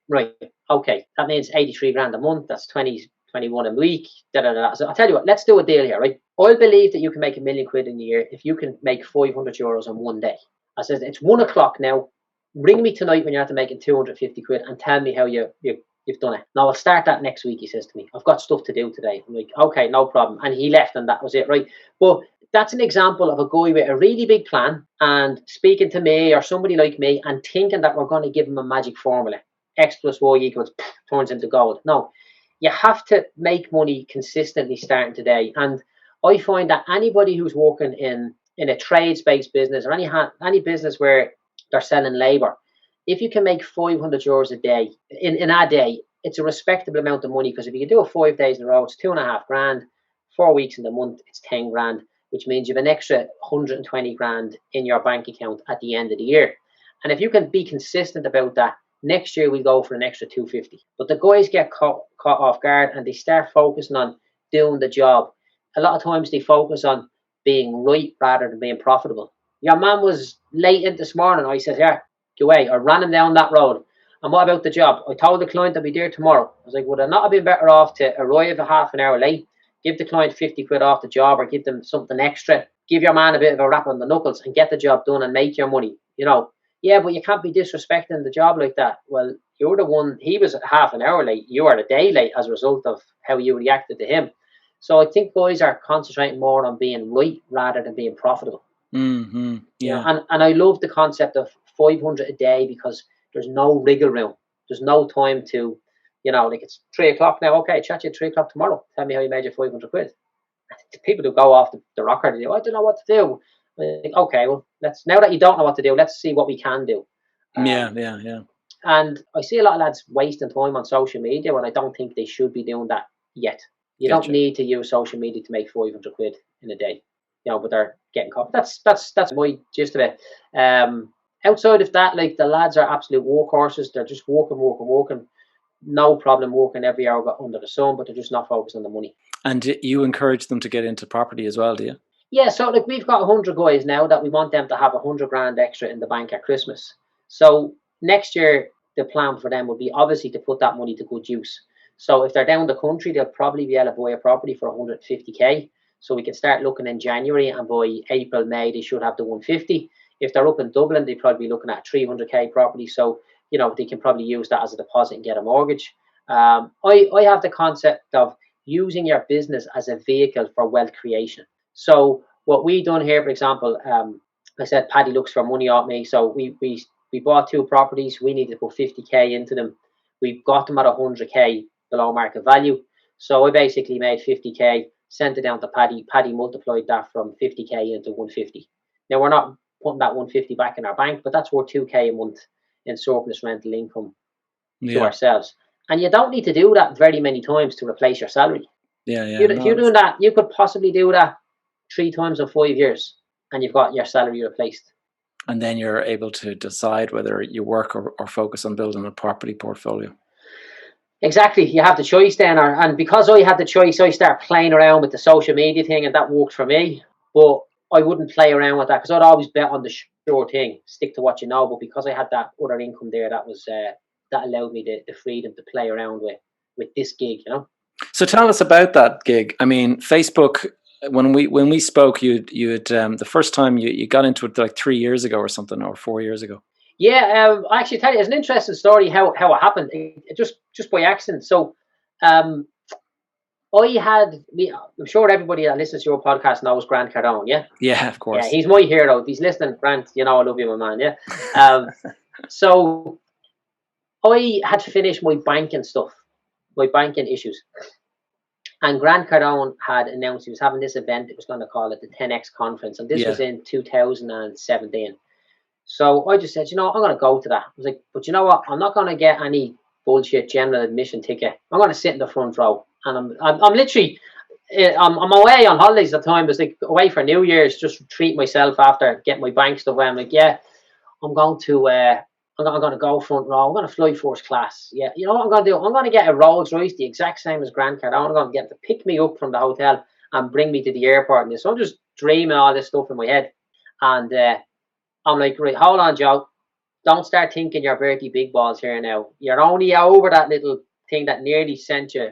Right. Okay. That means 83 grand a month. That's 21 a week. Da, da, da. So I'll tell you what, let's do a deal here, right? I believe that you can make £1 million in a year if you can make €500 in one day. I said, it's 1 o'clock now. Ring me tonight when you're after making 250 quid and tell me how you've done it. Now, I'll start that next week, he says to me. I've got stuff to do today. I'm like, okay, no problem. And he left, and that was it, right? But that's an example of a guy with a really big plan and speaking to me or somebody like me and thinking that we're going to give him a magic formula. X plus Y equals turns into gold. No, you have to make money consistently starting today. And I find that anybody who's working in a trades-based business or any business where they're selling labor, if you can make €500 a day in a day, it's a respectable amount of money, because if you can do it 5 days in a row, it's 2.5 grand. 4 weeks in the month, it's 10 grand, which means you have an extra 120 grand in your bank account at the end of the year. And if you can be consistent about that, next year we'll go for an extra 250. But the guys get caught off guard and they start focusing on doing the job. A lot of times they focus on being right rather than being profitable. Your man was late in this morning. I said, yeah, go away. I ran him down that road. And what about the job? I told the client I'd be there tomorrow. I was like, would I not have been better off to arrive a half an hour late, give the client 50 quid off the job, or give them something extra, give your man a bit of a rap on the knuckles and get the job done and make your money, you know? Yeah, but you can't be disrespecting the job like that. Well, you're the one, he was half an hour late, you are a day late as a result of how you reacted to him. So I think guys are concentrating more on being right rather than being profitable. Mm-hmm. Yeah. You know, and I love the concept of 500 a day, because there's no wriggle room. There's no time to, you know, like, it's 3 o'clock now. Okay, chat to you at 3 o'clock tomorrow. Tell me how you made your 500 quid. The people who go off the rocker, they go, I don't know what to do. Like, okay, well, now that you don't know what to do, let's see what we can do. Yeah. And I see a lot of lads wasting time on social media when I don't think they should be doing that yet. You don't need to use social media to make 500 quid in a day, you know, but they're getting caught. That's my gist of it. Outside of that, like, the lads are absolute workhorses. They're just working. No problem working every hour under the sun, but they're just not focused on the money. And you encourage them to get into property as well, do you? Yeah, so like, we've got 100 guys now that we want them to have 100 grand extra in the bank at Christmas. So next year, the plan for them would be obviously to put that money to good use. So if they're down the country, they'll probably be able to buy a property for 150k. So we can start looking in January, and by April, May, they should have the 150. If they're up in Dublin, they'd probably be looking at a 300k property. So, you know, they can probably use that as a deposit and get a mortgage. I have the concept of using your business as a vehicle for wealth creation. So what we done here, for example, I said Paddy looks for money off me. So we bought 2 properties. We needed to put 50k into them. We got them at 100k below market value. So I basically made 50k, sent it down to Paddy. Paddy multiplied that from 50k into 150. Now, we're not putting that 150 back in our bank, but that's worth 2k a month in surplus rental income to ourselves. And you don't need to do that very many times to replace your salary. If you're doing that, you could possibly do that 3 times in 5 years, and you've got your salary replaced. And then you're able to decide whether you work or focus on building a property portfolio. Exactly. You have the choice then. And because I had the choice, I started playing around with the social media thing, and that worked for me. But I wouldn't play around with that, because I'd always bet on the sure thing, stick to what you know. But because I had that other income there, that was that allowed me the freedom to play around with this gig, you know. So tell us about that gig. I mean, Facebook. When we spoke, you had the first time you got into it like 3 years ago or something, or 4 years ago. Yeah, I actually tell you, it's an interesting story how it happened. It just by accident. So, I'm sure everybody that listens to your podcast knows Grant Cardone, yeah? Yeah, of course. Yeah, he's my hero. If he's listening, Grant, you know I love you, my man, yeah? So I had finished my banking stuff, my banking issues. And Grant Cardone had announced he was having this event. It was going to call it the 10X conference. And this was in 2017. So I just said, you know, I'm going to go to that. I was like, but you know what? I'm not going to get any bullshit general admission ticket. I'm going to sit in the front row. And I'm literally, I'm away on holidays at the time. I was like away for New Year's, just treat myself after getting my bank stuff away. I'm like, yeah, I'm going to I'm going to go front row. I'm going to fly first class. Yeah, you know what I'm going to do? I'm going to get a Rolls Royce, the exact same as Grant Cardone. I'm going to get them to pick me up from the hotel and bring me to the airport. And so I'm just dreaming all this stuff in my head. And I'm like, right, hold on, Joe. Don't start thinking you're Bertie Big Balls here now. You're only over that little thing that nearly sent you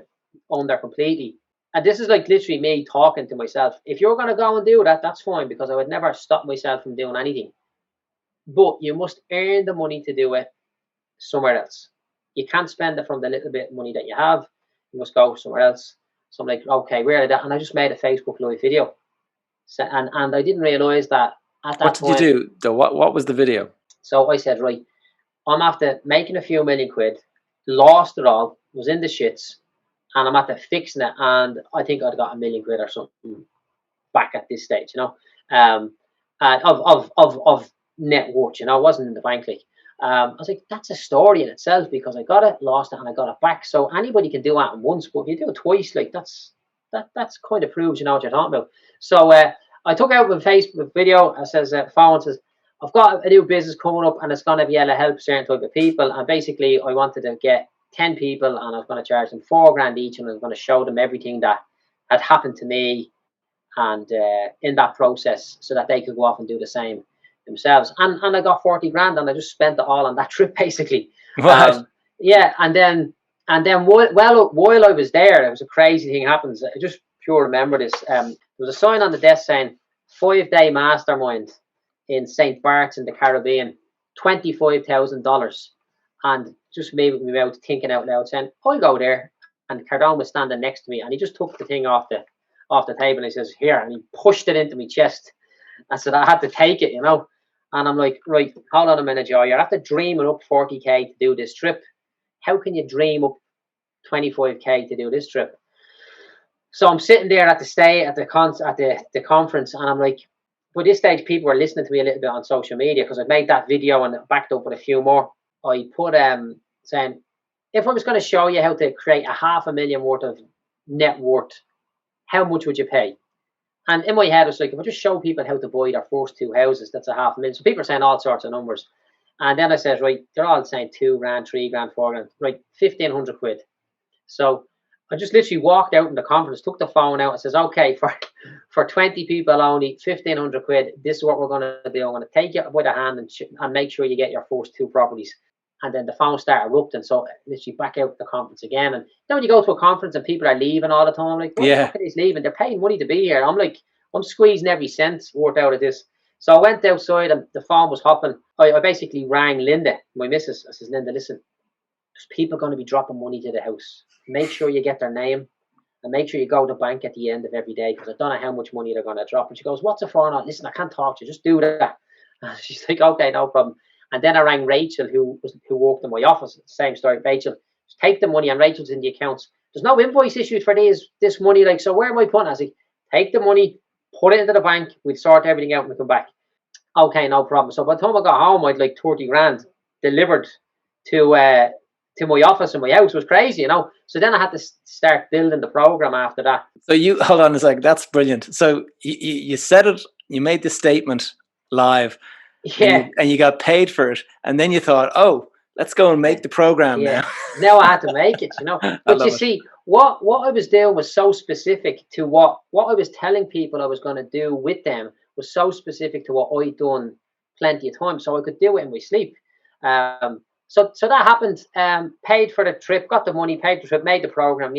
under completely. And this is like literally me talking to myself. If you're going to go and do that, that's fine, because I would never stop myself from doing anything. But you must earn the money to do it somewhere else. You can't spend it from the little bit of money that you have. You must go somewhere else. So I'm like, okay, where are that? And I just made a Facebook Live video. So, and I didn't realize that at that What did you do though? What was the video? So I said, right, I'm after making a few million quid, lost it all, was in the shits, and I'm after fixing it, and I think I'd got £1 million or something back at this stage, you know, of net worth, you know, it wasn't in the bank like. I was like, that's a story in itself, because I got it, lost it, and I got it back. So anybody can do that once, but if you do it twice, like that's kind of proves you know what you're talking about. So I took out my Facebook video. I says, phone says, I've got a new business coming up, and it's going to be able to help certain type of people. And basically, I wanted to get 10 people, and I was going to charge them £4,000 each, and I was going to show them everything that had happened to me, and in that process, so that they could go off and do the same themselves. And I got 40 grand, and I just spent it all on that trip, basically. Yeah, and then while I was there was a crazy thing happens. I just pure remember this. There was a sign on the desk saying 5-day mastermind in St. Bart's in the Caribbean, $25,000, and just made me mouth thinking out loud, saying, I'll go there. And Cardone was standing next to me, and he just took the thing off the table, and he says, here, and he pushed it into my chest. I said, I had to take it, you know. And I'm like, right, hold on a minute, Joe. You're after dreaming up 40k to do this trip. How can you dream up 25k to do this trip? So I'm sitting there at the conference, and I'm like, by this stage, people were listening to me a little bit on social media, because I'd made that video and backed up with a few more. I put saying, if I was going to show you how to create $500,000 worth of net worth, how much would you pay? And in my head, I was like, if I just show people how to buy their first 2 houses, that's $500,000. So people are saying all sorts of numbers. And then I said, right, they're all saying 2 grand, 3 grand, 4 grand, right, 1,500 quid. So I just literally walked out in the conference, took the phone out, and says, okay, for 20 people only, 1,500 quid, this is what we're going to do. I'm going to take you by the hand and make sure you get your first 2 properties. And then the phone started erupting. So literally back out the conference again. And then when you go to a conference and people are leaving all the time, I'm like, what the fuck are these leaving? They're paying money to be here. I'm like, I'm squeezing every cent worth out of this. So I went outside, and the phone was hopping. I basically rang Linda, my missus. I says, Linda, listen, there's people going to be dropping money to the house. Make sure you get their name, and make sure you go to the bank at the end of every day, because I don't know how much money they're going to drop. And she goes, what's it for? No, listen, I can't talk to you. Just do that. And she's like, okay, no problem. And then I rang Rachel, who worked in my office. Same story. Rachel, take the money, and Rachel's in the accounts. There's no invoice issued for this money. Like, so where am I putting it? I was like, take the money, put it into the bank. We'd sort everything out and we come back. Okay, no problem. So by the time I got home, I'd like 30 grand delivered to my office, and my house. Was crazy, you know. So then I had to start building the program after that. So you, hold on a second, that's brilliant. So you said it, you made the statement live. Yeah. And you got paid for it, and then you thought, oh, let's go and make the program now. Now I had to make it, you know. But you see, what I was doing was so specific to what I was telling people I was going to do with them, was so specific to what I'd done plenty of times, so I could do it in my sleep. So that happened. Paid for the trip, got the money, paid for the trip, made the program,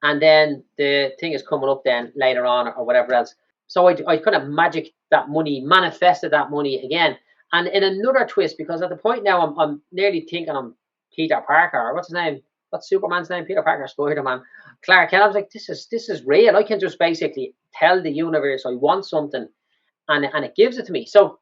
and then the thing is coming up then later on, or whatever else. So I kind of magic that money, manifested that money again. And in another twist, because at the point now I'm nearly thinking I'm Peter Parker, or what's his name? What's Superman's name? Peter Parker, Spider-Man, Clark Kent. I was like, this is real. I can just basically tell the universe I want something, and it gives it to me. So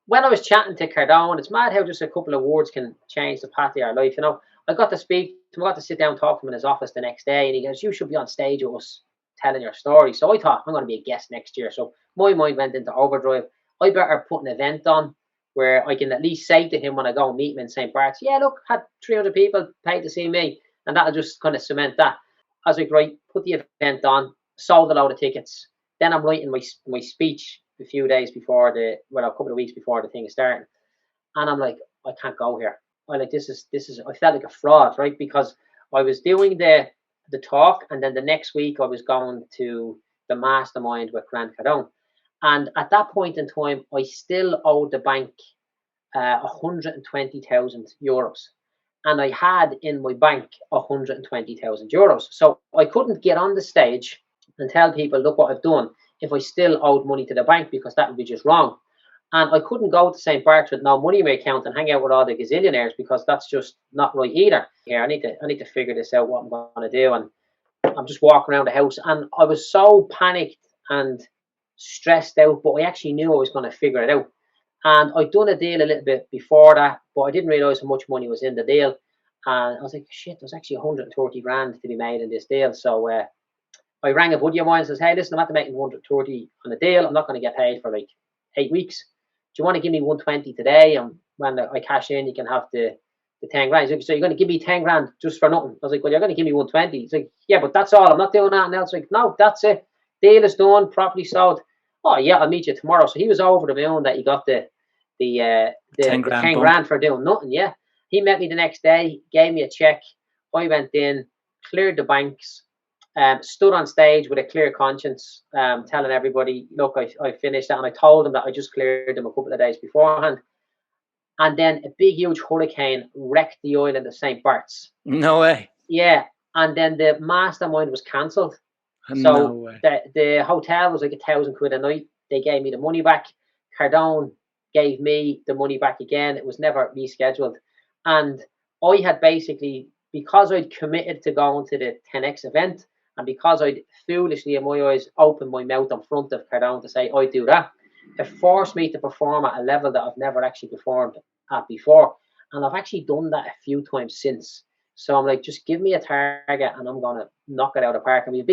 when I was chatting to Cardone, it's mad how just a couple of words can change the path of your life. You know, I got to speak to him, I got to sit down and talk to him in his office the next day, and he goes, you should be on stage with us telling your story. So I thought, I'm going to be a guest next year. So my mind went into overdrive. I better put an event on where I can at least say to him when I go and meet him in St. Bart's, yeah, look, had 300 people paid to see me. And that'll just kind of cement that. I was like, right, put the event on, sold a load of tickets. Then I'm writing my speech a few days before a couple of weeks before the thing is starting. And I'm like, I can't go here. I like this is I felt like a fraud, right? Because I was doing the talk, and then the next week I was going to the mastermind with Grant Cardone. And at that point in time, I still owed the bank 120,000 euros. And I had in my bank 120,000 euros. So I couldn't get on the stage and tell people, look what I've done, if I still owed money to the bank, because that would be just wrong. And I couldn't go to St. Bart's with no money in my account and hang out with all the gazillionaires, because that's just not right either. Here, I need to figure this out, what I'm going to do. And I'm just walking around the house, and I was so panicked and stressed out, but I actually knew I was going to figure it out. And I'd done a deal a little bit before that, but I didn't realize how much money was in the deal. And I was like, shit, there's actually 130 grand to be made in this deal. So I rang a buddy of mine and says, hey, listen, I'm after making 130 on the deal. I'm not going to get paid for like 8 weeks. Do you want to give me 120 today? And when I cash in, you can have the 10 grand. He's like, so you're going to give me 10 grand just for nothing? I was like, well, you're going to give me 120. He's like, yeah, but that's all. I'm not doing nothing else. Like, no, that's it. Deal is done, property sold. Oh yeah, I'll meet you tomorrow. So he was over the moon that he got the 10 grand for doing nothing. Yeah, he met me the next day, gave me a check. I went in, cleared the banks, stood on stage with a clear conscience, telling everybody, look, I finished that. And I told them that I just cleared them a couple of days beforehand. And then a big, huge hurricane wrecked the island of St. Bart's. No way. Yeah, and then the mastermind was cancelled. So the hotel was like £1,000 a night. They gave me the money back. Cardone gave me the money back again. It was never rescheduled. And I had basically, because I'd committed to going to the 10X event, and because I'd foolishly, in my eyes, opened my mouth in front of Cardone to say I'd do that, it forced me to perform at a level that I've never actually performed at before. And I've actually done that a few times since. So I'm like, just give me a target and I'm going to knock it out of the park. And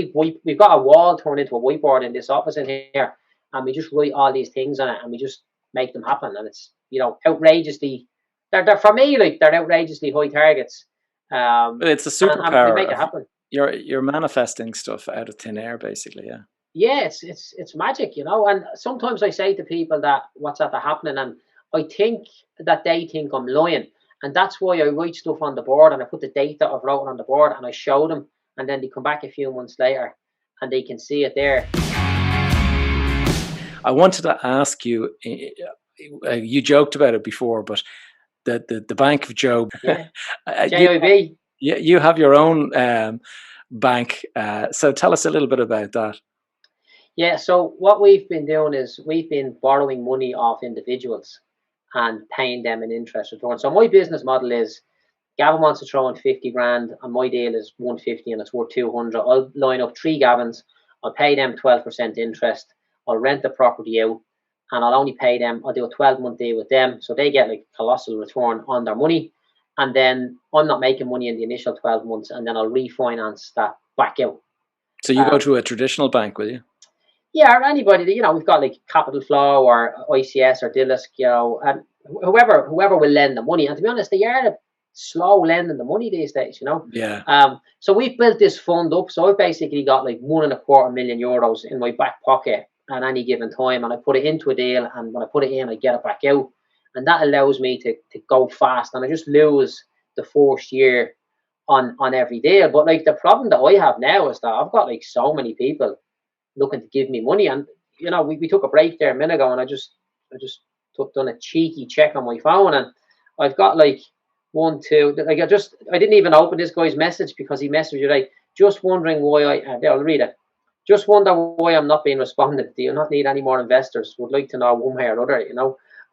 we've got a wall turned into a whiteboard in this office in here. And we just write all these things on it and we just make them happen. And it's, outrageously, they're for me, like, they're outrageously high targets. It's a superpower. And we make it happen. You're manifesting stuff out of thin air, basically. Yeah. Yeah, it's magic, And sometimes I say to people that what's after happening, and I think that they think I'm lying. And that's why I write stuff on the board and I put the date that I've wrote on the board and I show them, and then they come back a few months later and they can see it there. I wanted to ask you, you joked about it before, but the Bank of Job, yeah. JIB. You have your own bank. So tell us a little bit about that. Yeah, so what we've been doing is we've been borrowing money off individuals and paying them an interest return. So my business model is, Gavin wants to throw in 50 grand and my deal is 150 and it's worth 200. I'll line up 3 Gavins, I'll pay them 12% interest, I'll rent the property out, and I'll only pay them, I'll do a 12-month deal with them, so they get like colossal return on their money, and then I'm not making money in the initial 12 months, and then I'll refinance that back out. So you go to a traditional bank, will you? Yeah, or anybody, we've got like Capital Flow or ICS or Dillisk, and whoever will lend the money. And to be honest, they are slow lending the money these days, Yeah. So we've built this fund up. So I've basically got like €1.25 million in my back pocket at any given time, and I put it into a deal, and when I put it in, I get it back out, and that allows me to go fast, and I just lose the first year on every deal. But like the problem that I have now is that I've got like so many people looking to give me money, and we took a break there a minute ago, and I just done a cheeky check on my phone, and I've got like 1, 2, like I didn't even open this guy's message because he messaged you like, just wondering why I'll read it. Just wonder why I'm not being responded. Do you not need any more investors? Would like to know one way or other.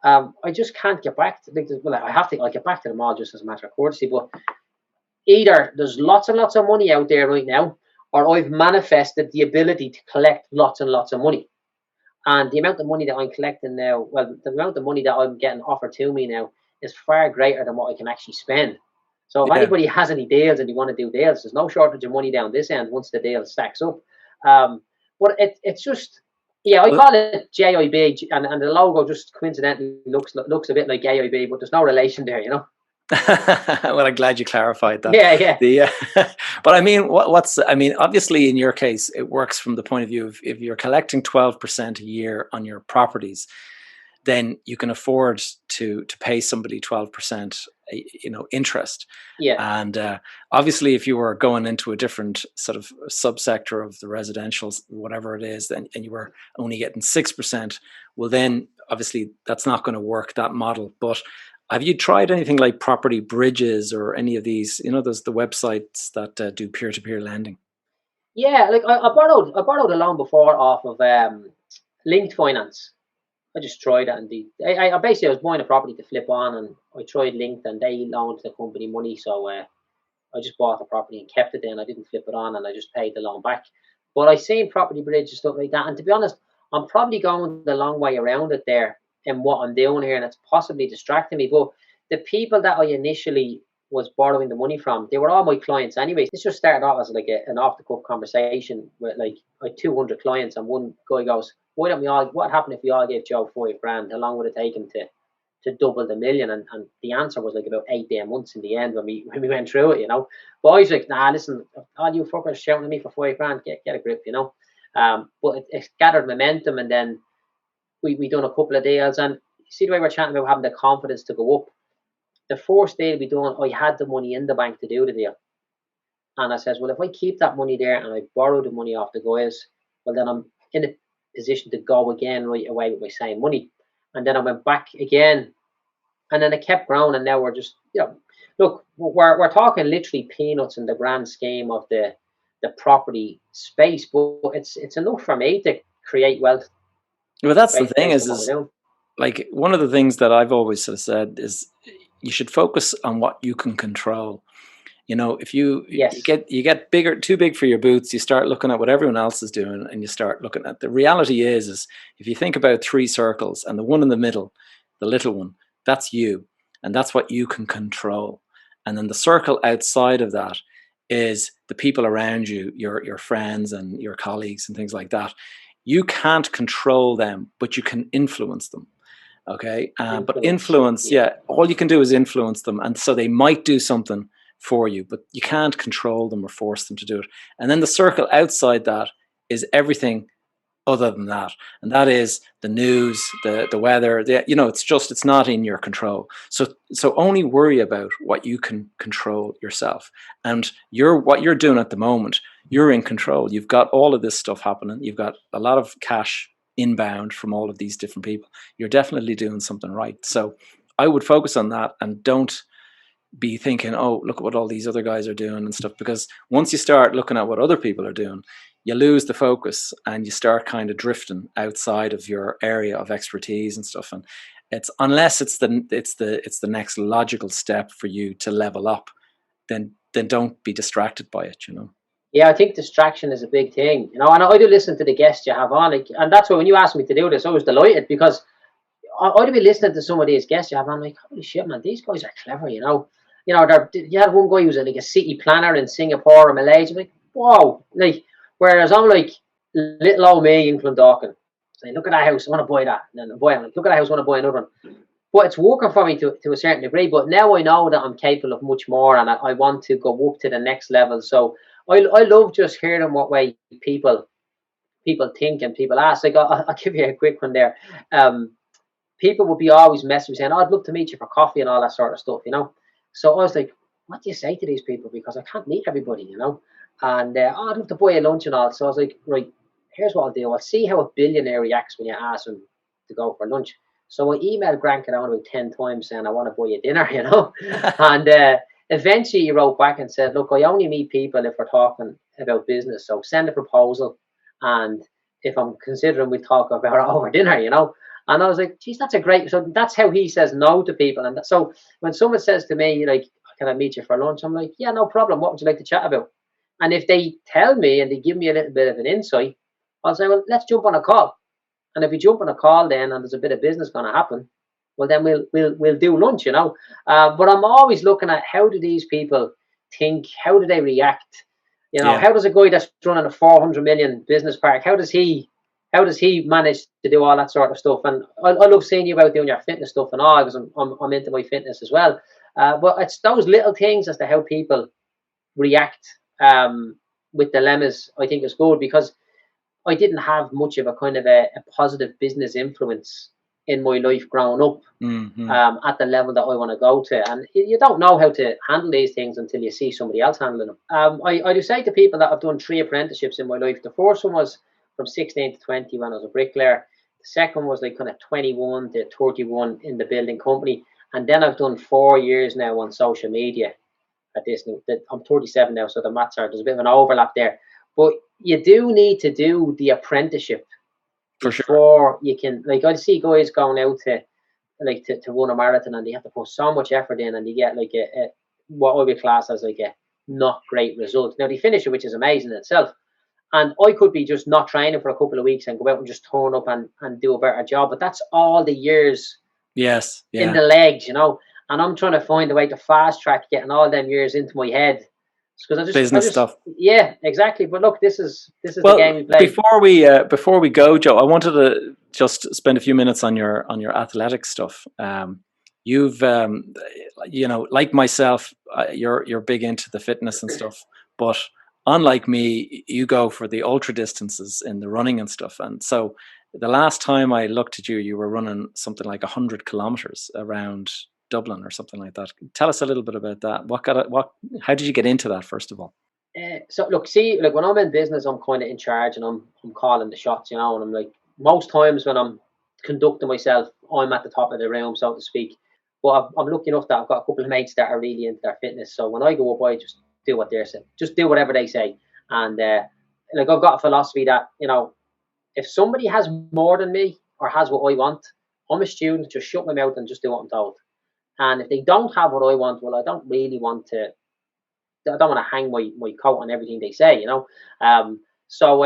I just can't get back to, I'll get back to them all just as a matter of courtesy. But either there's lots and lots of money out there right now, or I've manifested the ability to collect lots and lots of money. And the amount of money that I'm collecting now, the amount of money that I'm getting offered to me now is far greater than what I can actually spend. So if anybody has any deals and you want to do deals, there's no shortage of money down this end once the deal stacks up. But it's just, I call it JIB, and the logo just coincidentally looks a bit like JIB, but there's no relation there, Well, I'm glad you clarified that. Yeah. But I mean, obviously in your case, it works from the point of view of if you're collecting 12% a year on your properties, then you can afford to pay somebody 12%, interest. Yeah. And obviously, if you were going into a different sort of subsector of the residentials, whatever it is, and you were only getting 6%, well, then obviously that's not going to work, that model. But have you tried anything like Property Bridges or any of these? There's the websites that do peer-to-peer lending. Yeah, like I borrowed a loan before off of linked finance. I just tried it, and I basically I was buying a property to flip on, and I tried linked, and they loaned the company money, so I just bought the property and kept it. Then I didn't flip it on, and I just paid the loan back. But I seen Property Bridge and stuff like that, and to be honest, I'm probably going the long way around it there in what I'm doing here, and it's possibly distracting me. But the people that I initially was borrowing the money from, they were all my clients anyway. This just started off as like an off the cuff conversation with like 200 clients, and one guy goes, "Why don't we all? What happened if we all gave Joe 5 grand? How long would it take him to double the million?" And the answer was like about 8 months in the end when we went through it, But I was like, "Nah, listen, all you fuckers shouting at me for 5 grand, get a grip." But it gathered momentum, and then we done a couple of deals, and see the way we're chatting about having the confidence to go up. The first deal we done, I had the money in the bank to do the deal, and I says, well, if I keep that money there and I borrow the money off the guys, well, then I'm in a position to go again right away with my same money. And then I went back again, and then it kept growing, and now we're just, look, we're talking literally peanuts in the grand scheme of the property space, but it's enough for me to create wealth Well, that's the thing based on what we're is doing. like one of the things that I've always sort of said is you should focus on what you can control. If you Yes, get bigger, too big for your boots, you start looking at what everyone else is doing, and you start looking at the reality is if you think about 3 circles, and the one in the middle, the little one, that's you, and that's what you can control. And then the circle outside of that is the people around you, your friends and your colleagues and things like that. You can't control them, but you can influence them. Okay, but influence. influence, Yeah, yeah, all you can do is influence them, and so they might do something for you, but you can't control them or force them to do it. And then the circle outside that is everything other than that, and that is the news, the weather. It's not in your control. So only worry about what you can control yourself, and what you're doing at the moment. You're in control. You've got all of this stuff happening. You've got a lot of cash inbound from all of these different people. You're definitely doing something right. So I would focus on that, and don't be thinking, oh, look at what all these other guys are doing and stuff. Because once you start looking at what other people are doing, you lose the focus, and you start kind of drifting outside of your area of expertise and stuff. And unless it's the next logical step for you to level up, then don't be distracted by it. Yeah, I think distraction is a big thing, and I do listen to the guests you have on, and that's why when you asked me to do this, I was delighted, because I'd be listening to some of these guests you have on, like, holy shit, man, these guys are clever. You had one guy who was like a city planner in Singapore or Malaysia, like, wow, like, whereas I'm like little old me in Clondalkin, saying, look at that house, I want to buy that, and then I'm like, look at that house, I want to buy another one. But it's working for me to a certain degree. But now I know that I'm capable of much more, and I want to go up to the next level. So I love just hearing what way people think and people ask. Like, I'll give you a quick one there. People would be always messaging me saying, oh, I'd love to meet you for coffee and all that sort of stuff. So I was like, what do you say to these people? Because I can't meet everybody. And oh, I'd love to buy you lunch and all. So I was like, right, here's what I'll do. I'll see how a billionaire reacts when you ask him to go for lunch. So I emailed Grant Cardone about 10 times saying, I want to buy you dinner. And eventually he wrote back and said, look, I only meet people if we're talking about business. So send a proposal. And if I'm considering, we talk about it over dinner. And I was like, geez, that's a great. So that's how he says no to people. And so when someone says to me, like, can I meet you for lunch? I'm like, yeah, no problem. What would you like to chat about? And if they tell me and they give me a little bit of an insight, I'll say, well, let's jump on a call. And if we jump on a call then and there's a bit of business going to happen, well, then we'll do lunch. But I'm always looking at, how do these people think? How do they react? Yeah. How does a guy that's running a 400 million business park, how does he manage to do all that sort of stuff? And I love seeing you about doing your fitness stuff and all, because I'm into my fitness as well. But it's those little things as to how people react with dilemmas, I think, is good, because I didn't have much of a kind of a positive business influence in my life growing up, Mm-hmm. at the level that I want to go to. And you don't know how to handle these things until you see somebody else handling them. I do say to people that I've done 3 apprenticeships in my life. The first one was from 16 to 20 when I was a bricklayer. The second was like kind of 21 to 31 in the building company. And then I've done 4 years now on social media at this. I'm 37 now, so there's a bit of an overlap there. But you do need to do the apprenticeship For sure. before you can, like, I see guys going out to run a marathon, and they have to put so much effort in, and they get like a what I would class as like a not great result. Now they finish it, which is amazing in itself. And I could be just not training for a couple of weeks and go out and just turn up and do a better job. But that's all the years Yes. in Yeah. the legs, And I'm trying to find a way to fast track getting all them years into my head. Because Business stuff. Yeah, exactly. But look, this is Well, the game we play. before we go, Joe, I wanted to just spend a few minutes on your athletic stuff. You've like myself, you're big into the fitness and stuff, but unlike me, you go for the ultra distances in the running and stuff. And so the last time I looked at you, you were running something like 100 kilometers around Dublin or something like that. Tell us a little bit about that. How did you get into that, first of all? So look, see, like when I'm in business, I'm kind of in charge, and I'm calling the shots, and I'm like, most times when I'm conducting myself, I'm at the top of the room, so to speak. But I'm lucky enough that I've got a couple of mates that are really into their fitness. So when I go up, I just do what they're saying, just do whatever they say. And like I've got a philosophy that, if somebody has more than me or has what I want, I'm a student, just shut my mouth and just do what I'm told. And if they don't have what I want, well, I don't want to hang my coat on everything they say, So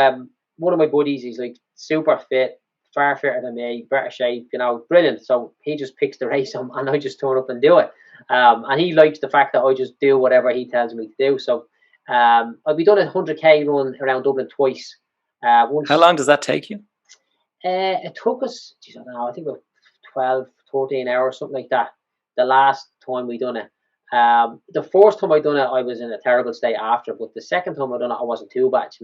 one of my buddies, he's like super fit, far fitter than me, better shape, brilliant. So he just picks the race on, and I just turn up and do it. And he likes the fact that I just do whatever he tells me to do. So I've been done a 100k run around Dublin twice. Once. How long does that take you? It took us, I don't know, I think about 12, 14 hours, something like that. The last time we done it. The first time I done it, I was in a terrible state after, but the second time I done it, I wasn't too bad,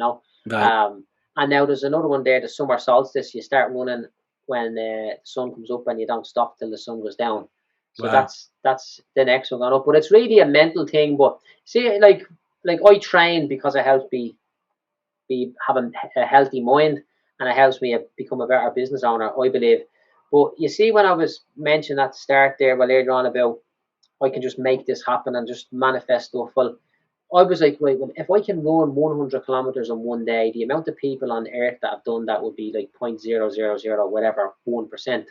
Right. And now there's another one there, the summer solstice. You start running when the sun comes up, and you don't stop till the sun goes down. So Wow. that's the next one going up. But it's really a mental thing. But see, like I train because it helps me have a healthy mind, and it helps me become a better business owner, I believe. But you see, when I was mentioning at the start there, earlier on, about I can just make this happen and just manifest stuff. Well, I was like, right, well, if I can run 100 kilometers in one day, the amount of people on earth that have done that would be like 0.000 whatever 1%. I'm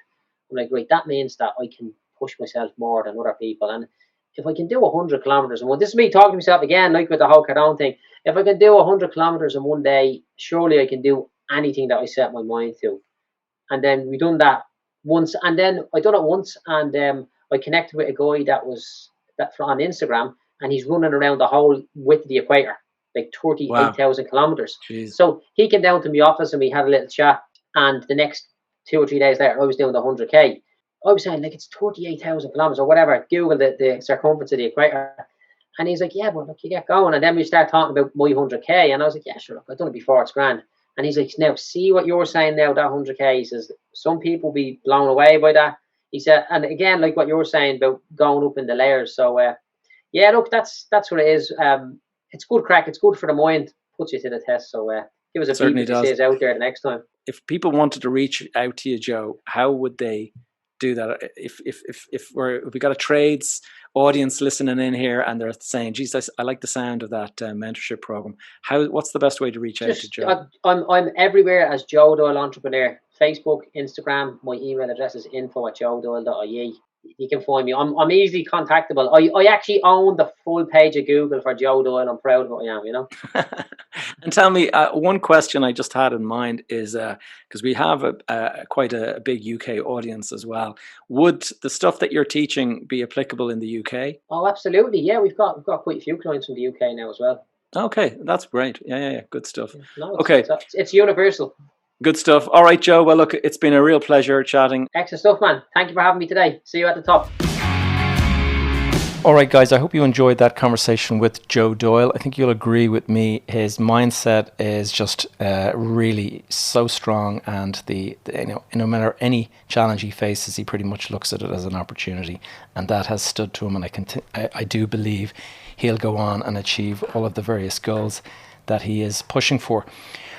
like, right, that means that I can push myself more than other people. And if I can do 100 kilometers in one, this is me talking to myself again, like with the whole Cardone thing. If I can do 100 kilometers in one day, surely I can do anything that I set my mind to. And then we done that once, and then I done it once, and I connected with a guy that on Instagram, and he's running around the whole width of the equator, like 38,000 kilometers. Jeez. So he came down to my office and we had a little chat. And the next 2 or 3 days later, I was doing the 100k. I was saying, like, it's 38,000 kilometers or whatever. Google the circumference of the equator. And he's like, yeah, but look, you get going. And then we start talking about my 100k. And I was like, yeah, sure, look, I've done it before, it's grand. And he's like, now, see what you're saying now, that 100k. He says, some people be blown away by that. He said, and again, like what you were saying about going up in the layers. So, yeah, look, that's what it is. It's good crack. It's good for the mind. Puts you to the test. So, give us a beat if he says out there the next time. If people wanted to reach out to you, Joe, how would they do that? If we got a trades audience listening in here and they're saying, "Geez, I like the sound of that mentorship program." What's the best way to reach out to Joe? I'm everywhere as Joe Doyle Entrepreneur. Facebook, Instagram. My email address is info@joedoyle.ie. You can find me. I'm easily contactable. I actually own the full page of Google for Joe Doyle. I'm proud of what I am, And tell me, one question I just had in mind is, because we have quite a big UK audience as well. Would the stuff that you're teaching be applicable in the UK? Oh, absolutely. Yeah, we've got quite a few clients from the UK now as well. Okay, that's great. Yeah. Good stuff. No, okay. It's universal. Good stuff. All right, Joe. Well, look, it's been a real pleasure chatting. Excellent stuff, man. Thank you for having me today. See you at the top. All right, guys, I hope you enjoyed that conversation with Joe Doyle. I think you'll agree with me. His mindset is just really so strong, and no matter any challenge he faces, he pretty much looks at it as an opportunity, and that has stood to him. And I do believe he'll go on and achieve all of the various goals that he is pushing for.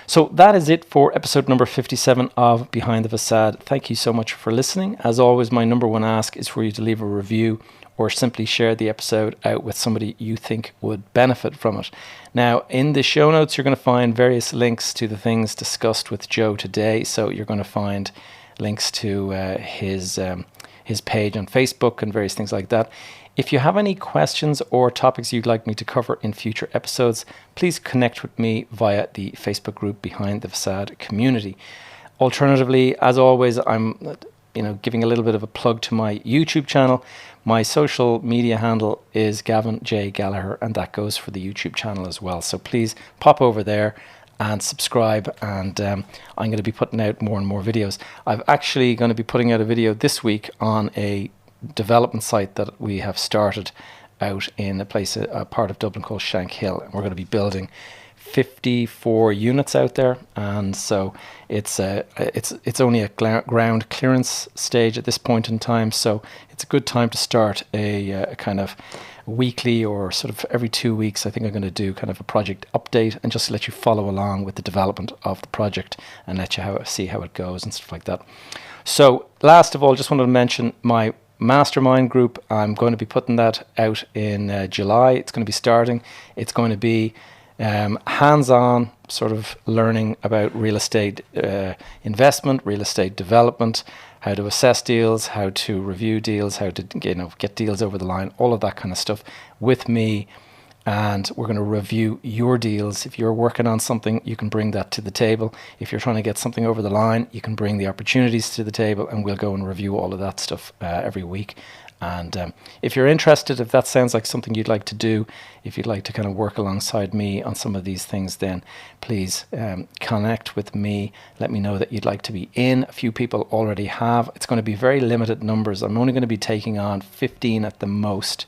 So that is it for episode number 57 of Behind the Facade. Thank you so much for listening. As always, my number one ask is for you to leave a review or simply share the episode out with somebody you think would benefit from it. Now, in the show notes, you're going to find various links to the things discussed with Joe today. So you're going to find links to his page on Facebook and various things like that. If you have any questions or topics you'd like me to cover in future episodes, please connect with me via the Facebook group Behind the Facade Community. Alternatively, as always, I'm giving a little bit of a plug to my YouTube channel. My social media handle is Gavin J. Gallagher, and that goes for the YouTube channel as well. So please pop over there and subscribe, and I'm going to be putting out more and more videos. I'm actually going to be putting out a video this week on a development site that we have started out in a part of Dublin called Shank Hill, and we're going to be building 54 units out there, and so it's only a ground clearance stage at this point in time, so it's a good time to start a kind of weekly or sort of every 2 weeks. I think I'm going to do kind of a project update and just let you follow along with the development of the project and let you see how it goes and stuff like that. So last of all, just wanted to mention my mastermind group. I'm going to be putting that out in July. It's going to be starting. It's going to be hands-on sort of learning about real estate investment, real estate development, how to assess deals, how to review deals, how to get deals over the line, all of that kind of stuff with me. And we're going to review your deals. If you're working on something, you can bring that to the table. If you're trying to get something over the line, you can bring the opportunities to the table, and we'll go and review all of that stuff every week. And if you're interested, if that sounds like something you'd like to do, if you'd like to kind of work alongside me on some of these things, then please connect with me. Let me know that you'd like to be in. A few people already have. It's going to be very limited numbers. I'm only going to be taking on 15 at the most,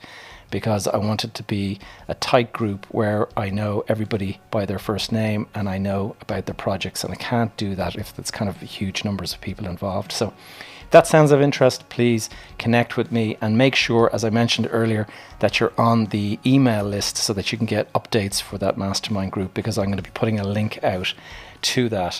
because I want it to be a tight group where I know everybody by their first name and I know about their projects, and I can't do that if it's kind of huge numbers of people involved. So if that sounds of interest, please connect with me, and make sure, as I mentioned earlier, that you're on the email list so that you can get updates for that mastermind group, because I'm going to be putting a link out to that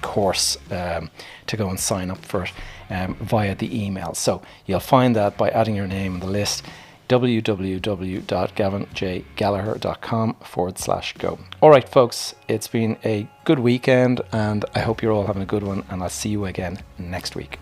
course to go and sign up for it via the email. So you'll find that by adding your name on the list, www.gavinjgallagher.com/go. All right, folks, it's been a good weekend, and I hope you're all having a good one, and I'll see you again next week.